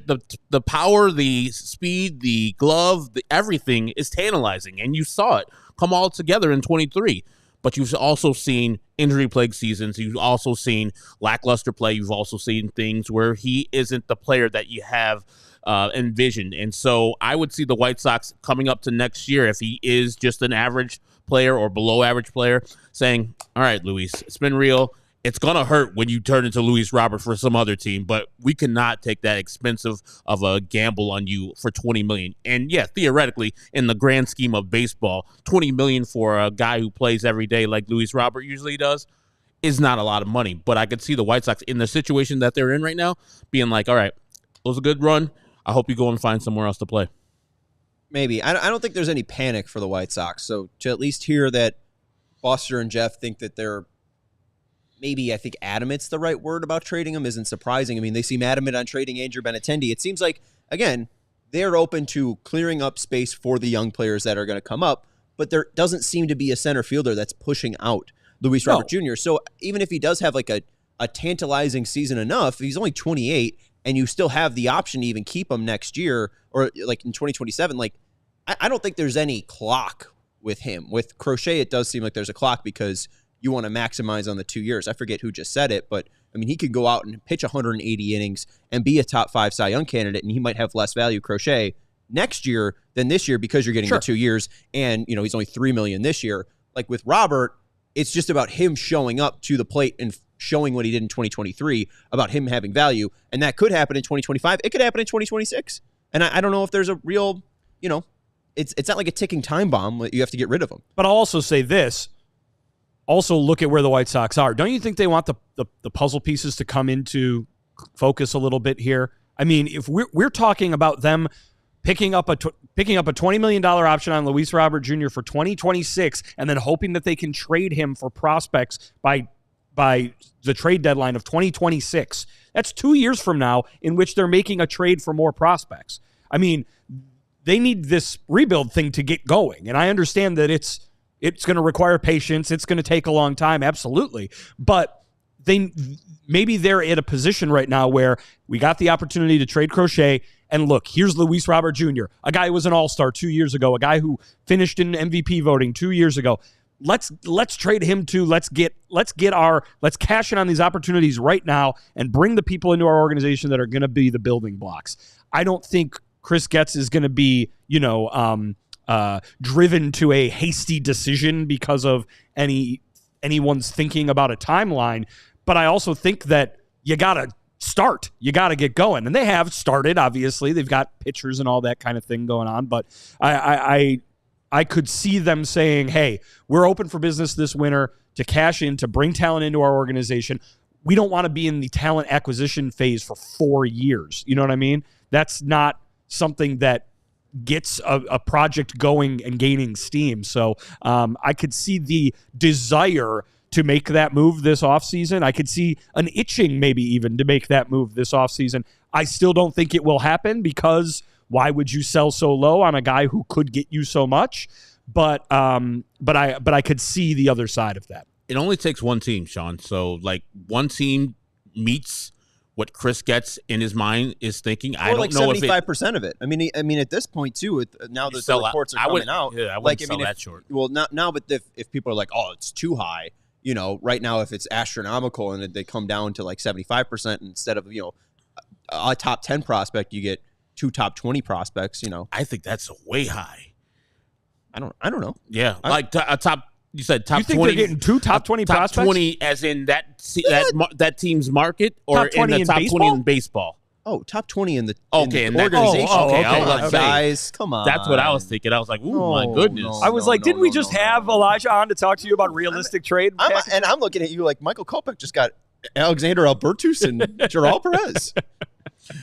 the power, the speed, the glove, everything is tantalizing, and you saw it come all together in 23. But you've also seen injury-plagued seasons. You've also seen lackluster play. You've also seen things where he isn't the player that you have envisioned. And so I would see the White Sox coming up to next year, if he is just an average player or below average player, saying, all right, Luis, it's been real. It's going to hurt when you turn into Luis Robert for some other team, but we cannot take that expensive of a gamble on you for $20 million. And yeah, theoretically, in the grand scheme of baseball, $20 million for a guy who plays every day like Luis Robert usually does is not a lot of money. But I could see the White Sox in the situation that they're in right now being like, all right, it was a good run. I hope you go and find somewhere else to play. Maybe. I don't think there's any panic for the White Sox. So to at least hear that Foster and Jeff think that they're maybe I think adamant's the right word about trading him isn't surprising. I mean, they seem adamant on trading Andrew Benintendi. It seems like, again, they're open to clearing up space for the young players that are going to come up, but there doesn't seem to be a center fielder that's pushing out Luis Robert Jr. So even if he does have like a tantalizing season enough, he's only 28 and you still have the option to even keep him next year or like in 2027, like I don't think there's any clock with him. With Crochet, it does seem like there's a clock because you want to maximize on the 2 years. I forget who just said it, but I mean, he could go out and pitch 180 innings and be a top 5 Cy Young candidate, and he might have less value, Crochet, next year than this year because you're getting the 2 years, and you know he's only $3 million this year. Like with Robert, it's just about him showing up to the plate and showing what he did in 2023, about him having value, and that could happen in 2025. It could happen in 2026, and I don't know if there's a real, you know, it's not like a ticking time bomb. You have to get rid of him. But I'll also say this. Also, look at where the White Sox are. Don't you think they want the puzzle pieces to come into focus a little bit here? I mean, if we're talking about them picking up a $20 million option on Luis Robert Jr. for 2026, and then hoping that they can trade him for prospects by the trade deadline of 2026. That's 2 years from now, in which they're making a trade for more prospects. I mean, they need this rebuild thing to get going, and I understand that it's going to require patience. It's going to take a long time, absolutely. But maybe they're at a position right now where we got the opportunity to trade Crochet, and look, here's Luis Robert Jr., a guy who was an all-star 2 years ago, a guy who finished in MVP voting 2 years ago. Let's trade him too. Let's cash in on these opportunities right now and bring the people into our organization that are going to be the building blocks. I don't think Chris Getz is going to be, driven to a hasty decision because of anyone's thinking about a timeline. But I also think that you got to start. You got to get going. And they have started, obviously. They've got pitchers and all that kind of thing going on. But I could see them saying, hey, we're open for business this winter to cash in, to bring talent into our organization. We don't want to be in the talent acquisition phase for 4 years. You know what I mean? That's not something that gets a project going and gaining steam. So I could see the desire to make that move this offseason. I could see an itching maybe even to make that move this offseason. I still don't think it will happen because why would you sell so low on a guy who could get you so much? But I could see the other side of that. It only takes one team, Sean. So like one team meets what Chris Getz in his mind is thinking. I don't like know 75% of it. I mean, at this point too, now that the reports are coming out, yeah, I wouldn't sell that short. Well, now, but if people are like, oh, it's too high, right now if it's astronomical and they come down to like 75% instead of a top 10 prospect, you get 2 top 20 prospects. I think that's way high. I don't know. Yeah, a top. You said top 20. You think they're getting 2 top 20 prospects? Top 20 as in that team's market, or in the top 20 in baseball? Oh, top 20 in the in organization. Okay. Guys, come on. That's what I was thinking. I was like, ooh, my goodness. I was like, didn't we just have Elijah on to talk to you about realistic trade? I'm looking at you like Michael Kopech just got Alexander Albertus and Gerald Perez.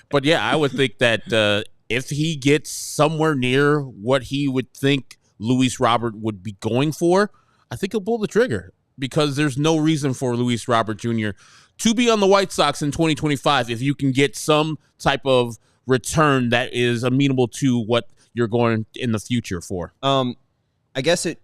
But yeah, I would think that if he gets somewhere near what he would think Luis Robert would be going for, I think he'll pull the trigger, because there's no reason for Luis Robert Jr. to be on the White Sox in 2025 if you can get some type of return that is amenable to what you're going in the future for. I guess it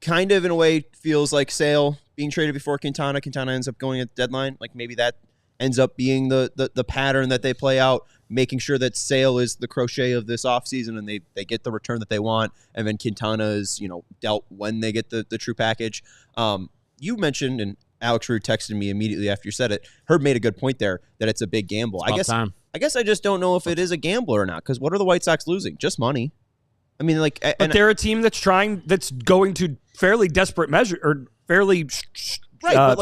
kind of in a way feels like Sale being traded before Quintana. Quintana ends up going at the deadline. Like maybe that ends up being the pattern that they play out, making sure that Sale is the Crochet of this offseason and they get the return that they want, and then Quintana is dealt when they get the true package. You mentioned, and Alex Rude texted me immediately after you said it, Herb made a good point there that it's a big gamble. I guess I just don't know if it is a gamble or not, because what are the White Sox losing? Just money. I mean, but they're a team that's going to fairly desperate measure or fairly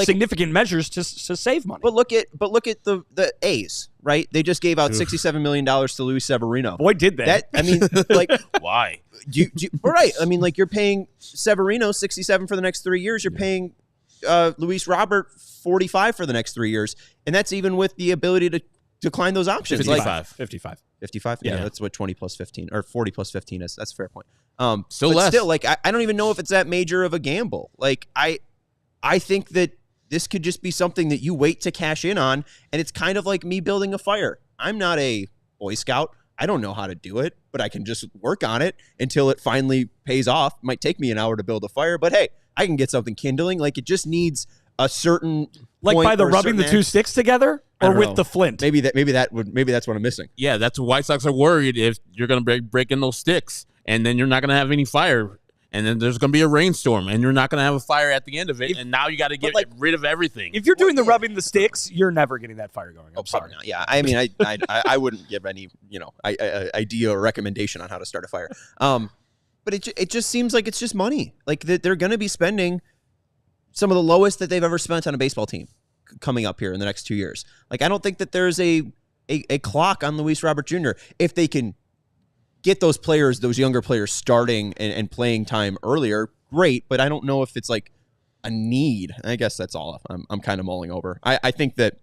significant measures to save money. But look at the A's, right? They just gave out $67 million to Luis Severino. Boy, did they! Why? Right. I mean, you're paying Severino $67 for the next 3 years. You're paying Luis Robert $45 for the next 3 years, and that's even with the ability to decline those options. 55. Yeah, that's what 20 plus 15 or 40 plus 15 is. That's a fair point. Still less. Still, I don't even know if it's that major of a gamble. I think that this could just be something that you wait to cash in on. And it's kind of like me building a fire. I'm not a Boy Scout. I don't know how to do it, but I can just work on it until it finally pays off. It might take me an hour to build a fire, but hey, I can get something kindling. Like, it just needs a certain like point by the or a rubbing the certain two sticks together, I or don't with know. the flint. Maybe that's what I'm missing. Yeah, that's what White Sox are worried if you're going to break in those sticks, and then you're not going to have any fire, and then there's going to be a rainstorm, and you're not going to have a fire at the end of it, and now you got to get rid of everything. If you're doing the rubbing the sticks, you're never getting that fire going. I'm sorry. Not. Yeah, I mean, I wouldn't give any idea or recommendation on how to start a fire. But it just seems like it's just money. Like, they're going to be spending some of the lowest that they've ever spent on a baseball team coming up here in the next 2 years. Like, I don't think that there's a clock on Luis Robert Jr. If they can get those younger players starting and playing time earlier, great. But I don't know if it's like a need. I guess that's all I'm kind of mulling over. I think that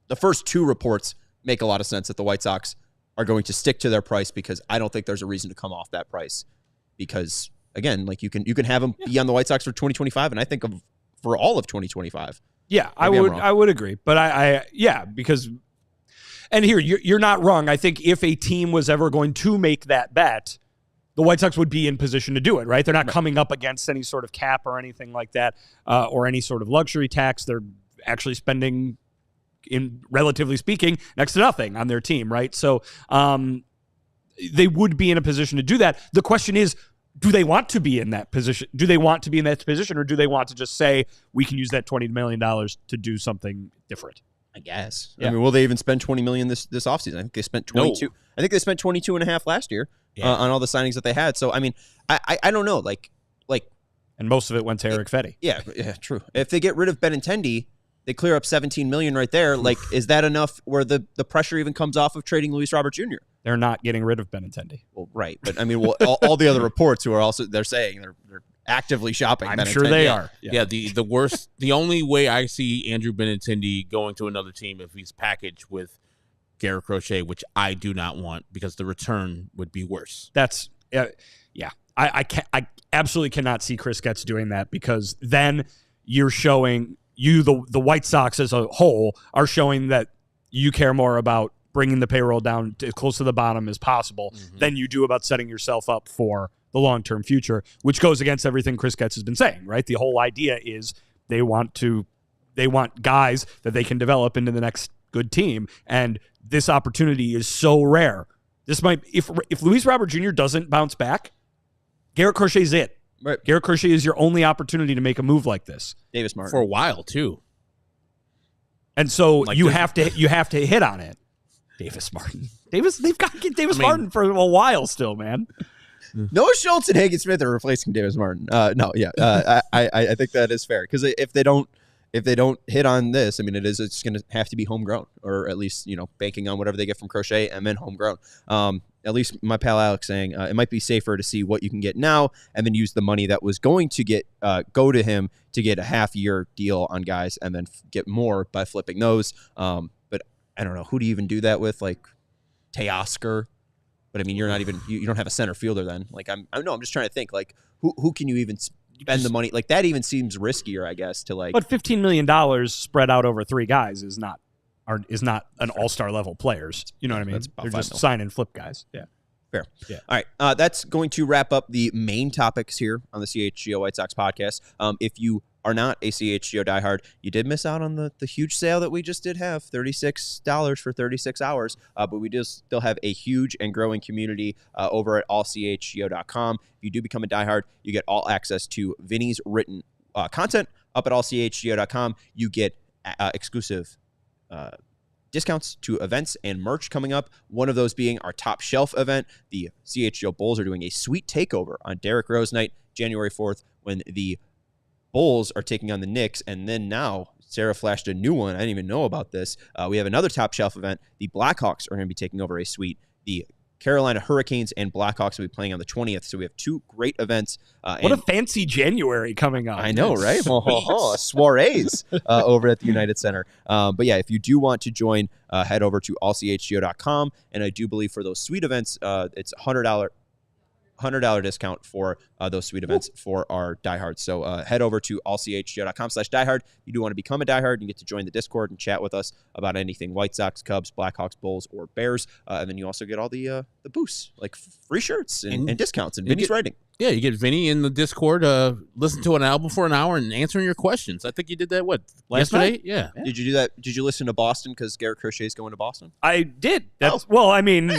the first two reports make a lot of sense, that the White Sox are going to stick to their price, because I don't think there's a reason to come off that price. Because again, like, you can have them be on the White Sox for 2025, and I think for all of 2025. Yeah, Maybe I would agree. But because, and here, you're not wrong. I think if a team was ever going to make that bet, the White Sox would be in position to do it, right? They're not coming up against any sort of cap or anything like that, or any sort of luxury tax. They're actually spending, in relatively speaking, next to nothing on their team, right? So they would be in a position to do that. The question is, do they want to be in that position? Do they want to be in that position, or do they want to just say, we can use that $20 million to do something different? I guess. Yeah. I mean, will they even spend $20 million this offseason? I think they spent 22. No. I think they spent 22 and a half last year on all the signings that they had. So, I mean, I don't know. Like, and most of it went to Eric Fetty. Yeah, true. If they get rid of Benintendi, they clear up $17 million right there. Like, is that enough where the pressure even comes off of trading Luis Robert Jr.? They're not getting rid of Benintendi. Well, right. But I mean, all the other reports who are also, they're saying they're actively shopping. I'm Benintendi. sure they are. Yeah, the worst, the only way I see Andrew Benintendi going to another team if he's packaged with Garrett Crochet, which I do not want, because the return would be worse. That's, I absolutely cannot see Chris Getz doing that, because then you're showing, the White Sox as a whole are showing that you care more about bringing the payroll down as close to the bottom as possible than you do about setting yourself up for the long-term future, which goes against everything Chris Getz has been saying, right? The whole idea is they want guys that they can develop into the next good team, and this opportunity is so rare. This might, if Luis Robert Jr. doesn't bounce back, Garrett Crochet's it. Right. Garrett Crochet is your only opportunity to make a move like this. Davis Martin. For a while, too. And so you have to hit on it. Davis Martin. They've got to get Davis Martin for a while still, man. Noah Schultz and Hagen Smith are replacing Davis Martin. I think that is fair, because if they don't hit on this, I mean, it's going to have to be homegrown, or at least, banking on whatever they get from Crochet and then homegrown. At least my pal Alex saying it might be safer to see what you can get now and then use the money that was going to go to him to get a half-year deal on guys, and then get more by flipping those. But I don't know, who do you even do that with? Like Teoscar. But I mean, you're not even, you don't have a center fielder then. Like, I'm just trying to think, like, who can you even spend the money? Like, that even seems riskier, I guess, to like. But $15 million spread out over 3 guys is not an all-star level players. You know what I mean? They're just sign and flip guys. Yeah. Fair. Yeah. All right. That's going to wrap up the main topics here on the CHGO White Sox podcast. If you are not a CHGO diehard, you did miss out on the huge sale that we just did have, $36 for 36 hours. But we do still have a huge and growing community over at ALLCITY.com. If you do become a diehard, you get all access to Vinny's written content up at ALLCITY.com. You get exclusive discounts to events and merch coming up. One of those being our Top Shelf event. The CHGO Bulls are doing a sweet takeover on Derrick Rose night, January 4th, when the Bulls are taking on the Knicks. And then now Sarah flashed a new one. I didn't even know about this. We have another Top Shelf event. The Blackhawks are going to be taking over a suite. The Carolina Hurricanes and Blackhawks will be playing on the 20th. So we have 2 great events. What a fancy January coming up. I know, right? Soirees over at the United Center. But yeah, if you do want to join, head over to allchgo.com. And I do believe for those suite events, it's $100 $100 discount for those sweet events for our diehards. So head over to allchgo.com/diehard. You do want to become a diehard and get to join the Discord and chat with us about anything White Sox, Cubs, Blackhawks, Bulls, or Bears. And then you also get all the boosts, like free shirts and discounts and Vinny's writing. Yeah, you get Vinny in the Discord, listen to an album for an hour and answering your questions. I think you did that, Last yesterday? night? Yeah. Did you do that? Did you listen to Boston because Garrett Crochet is going to Boston? I did. Well, I mean,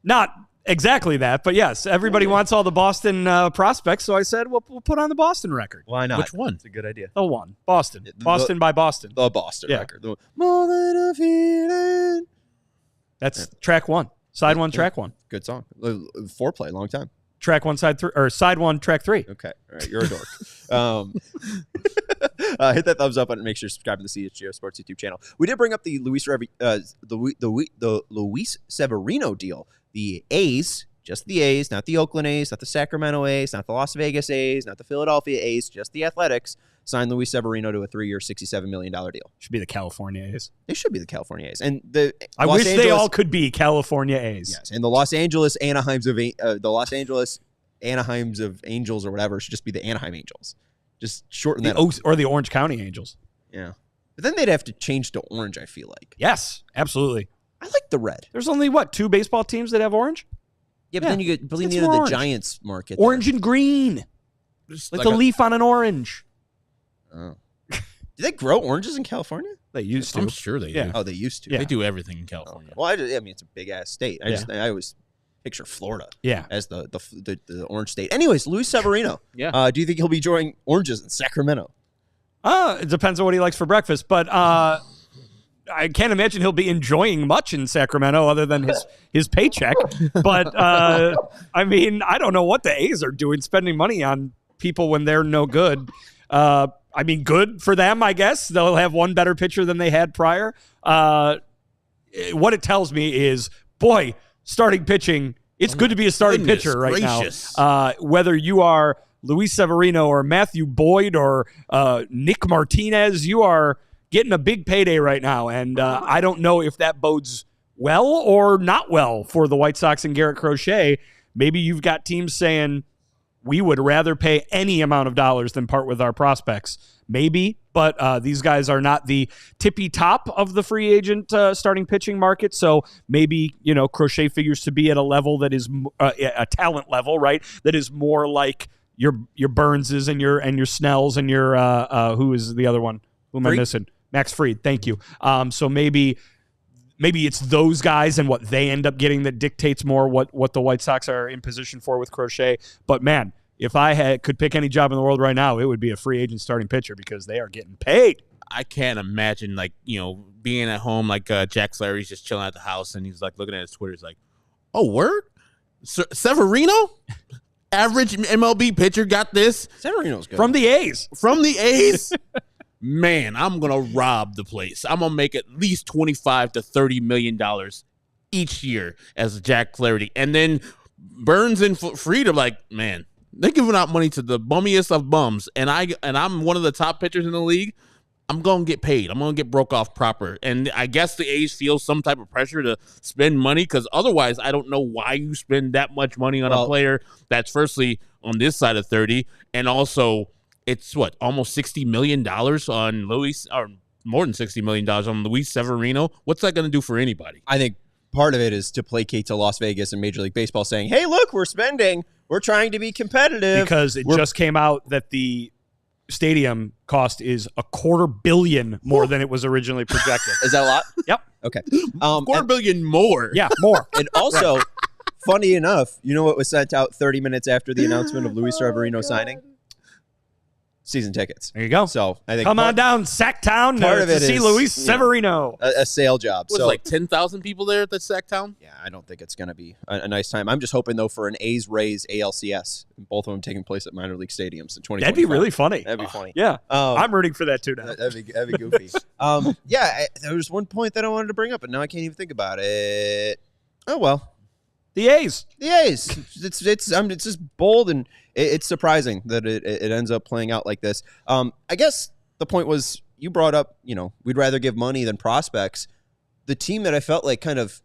not exactly that, but yes, everybody wants all the Boston prospects, so I said, we'll put on the Boston record. Why not? Which one? It's a good idea. The one. Boston. Boston by Boston. The Boston record. More than a feeling. That's track 1. Side 1, track 1. Good song. Foreplay, long time. Track 1, side 3, or side 1, track 3. Okay. All right. You're a dork. Hit that thumbs up button and make sure to subscribe to the CHGO Sports YouTube channel. We did bring up the Luis Severino deal. The A's, just the A's, not the Oakland A's, not the Sacramento A's, not the Las Vegas A's, not the Philadelphia A's, just the Athletics, signed Luis Severino to a 3-year, $67 million deal. Should be the California A's. They should be the California A's. And I wish they all could be California A's. Yes, and the Los Angeles Anaheims of Angels or whatever should just be the Anaheim Angels. Just shorten that up. Or the Orange County Angels. Yeah. But then they'd have to change to orange, I feel like. Yes, absolutely. I like the red. There's only, 2 baseball teams that have orange? Yeah, but then you get It's the orange. Giants market. Orange and green. Like the leaf on an orange. Oh. Do they grow oranges in California? They used to. I'm sure they do. Oh, they used to. Yeah. They do everything in California. Okay. Well, I mean, it's a big-ass state. I always picture Florida as the orange state. Anyways, Luis Severino. Yeah. Do you think he'll be enjoying oranges in Sacramento? It depends on what he likes for breakfast, but I can't imagine he'll be enjoying much in Sacramento other than his paycheck. But, I mean, I don't know what the A's are doing, spending money on people when they're no good. I mean, good for them, I guess. They'll have one better pitcher than they had prior. What it tells me is, boy, starting pitching, it's good to be a starting pitcher right now. Whether you are Luis Severino or Matthew Boyd or Nick Martinez, you are getting a big payday right now. And I don't know if that bodes well or not well for the White Sox and Garrett Crochet. Maybe you've got teams saying, we would rather pay any amount of dollars than part with our prospects. Maybe, but these guys are not the tippy top of the free agent starting pitching market. So maybe, Crochet figures to be at a level that is a talent level, right? That is more like your Burnses and your Snells and your who is the other one? Who am I missing? Max Fried. Thank you. So maybe it's those guys and what they end up getting that dictates more what the White Sox are in position for with Crochet. But man, if I could pick any job in the world right now, it would be a free agent starting pitcher because they are getting paid. I can't imagine, being at home, Jack Slarry's just chilling at the house, and he's, looking at his Twitter. He's like, oh, word? Severino? Average MLB pitcher got this? Severino's good. From the A's. From the A's? Man, I'm going to rob the place. I'm going to make at least $25 to $30 million each year as Jack Flaherty. And then Burns and Fried are like, man, they're giving out money to the bummiest of bums, and I'm one of the top pitchers in the league. I'm going to get paid. I'm going to get broke off proper. And I guess the A's feel some type of pressure to spend money because otherwise I don't know why you spend that much money on a player that's firstly on this side of 30, and also it's almost $60 million on Luis, or more than $60 million on Luis Severino. What's that going to do for anybody? I think part of it is to placate to Las Vegas and Major League Baseball saying, hey, look, we're spending. We're trying to be competitive. Because it just came out that the stadium cost is $250 million more than it was originally projected. Is that a lot? Yep. Okay. $250 million more. Yeah, more. And also, funny enough, you know what was sent out 30 minutes after the announcement of Luis Severino signing? Season tickets. There you go. So I think come on down, Sacktown, to see Luis Severino. A sale job. Was so 10,000 people there at the Sacktown? Yeah, I don't think it's going to be a nice time. I'm just hoping though for an A's Rays ALCS, both of them taking place at minor league stadiums in 2025. That'd be really funny. That'd be funny. Yeah, I'm rooting for that too now. That'd be goofy. There was one point that I wanted to bring up, but now I can't even think about it. Oh well. The A's. It's just bold and it's surprising that it ends up playing out like this. I guess the point was you brought up, we'd rather give money than prospects. The team that I felt like kind of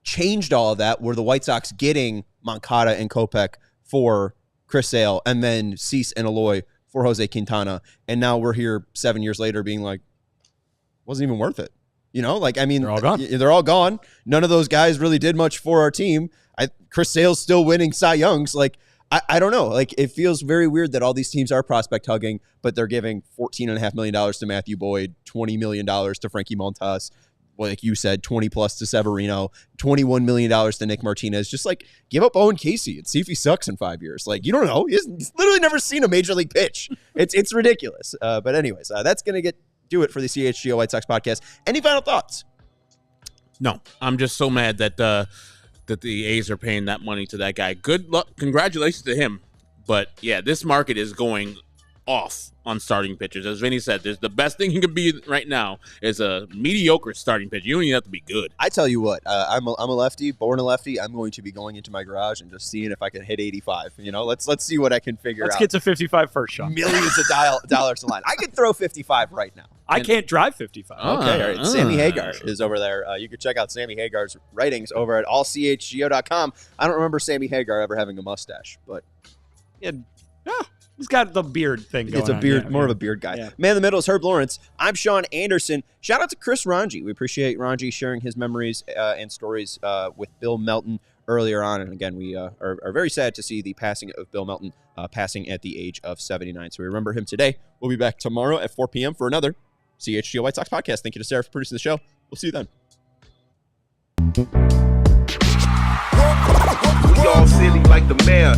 changed all of that were the White Sox getting Moncada and Kopech for Chris Sale, and then Cease and Eloy for Jose Quintana. And now we're here 7 years later being like, wasn't even worth it. You know, like, I mean, They're all gone. They're all gone. None of those guys really did much for our team. Chris Sale's still winning Cy Youngs. Like, I don't know. Like, it feels very weird that all these teams are prospect hugging, but they're giving $14.5 million to Matthew Boyd, $20 million to Frankie Montas, like you said, 20 plus to Severino, $21 million to Nick Martinez. Just like, give up Owen Casey and see if he sucks in 5 years. Like, you don't know. He's literally never seen a major league pitch. It's ridiculous. But anyways, that's going to do it for the CHGO White Sox podcast. Any final thoughts? No, I'm just so mad that the A's are paying that money to that guy. Good luck. Congratulations to him. But yeah, this market is going off on starting pitchers. As Vinny said, there's the best thing you can be right now is a mediocre starting pitcher. You don't even have to be good. I tell you what, I'm a lefty, born a lefty. I'm going to be going into my garage and just seeing if I can hit 85. You know, let's see what I can figure out. Let's get to 55 first, Sean. Millions of dollars a line. I could throw 55 right now. I can't drive 55. Okay, all right. Sammy Hagar is over there. You can check out Sammy Hagar's writings over at allchgo.com. I don't remember Sammy Hagar ever having a mustache, but he's got the beard thing going on. It's a beard, more of a beard guy. Yeah. Man in the middle is Herb Lawrence. I'm Sean Anderson. Shout out to Chris Rongey. We appreciate Rongey sharing his memories and stories with Bill Melton earlier on. And again, we are very sad to see the passing of Bill Melton, passing at the age of 79. So we remember him today. We'll be back tomorrow at 4 p.m. for another CHGO White Sox podcast. Thank you to Sarah for producing the show. We'll see you then. We all silly like the mayor.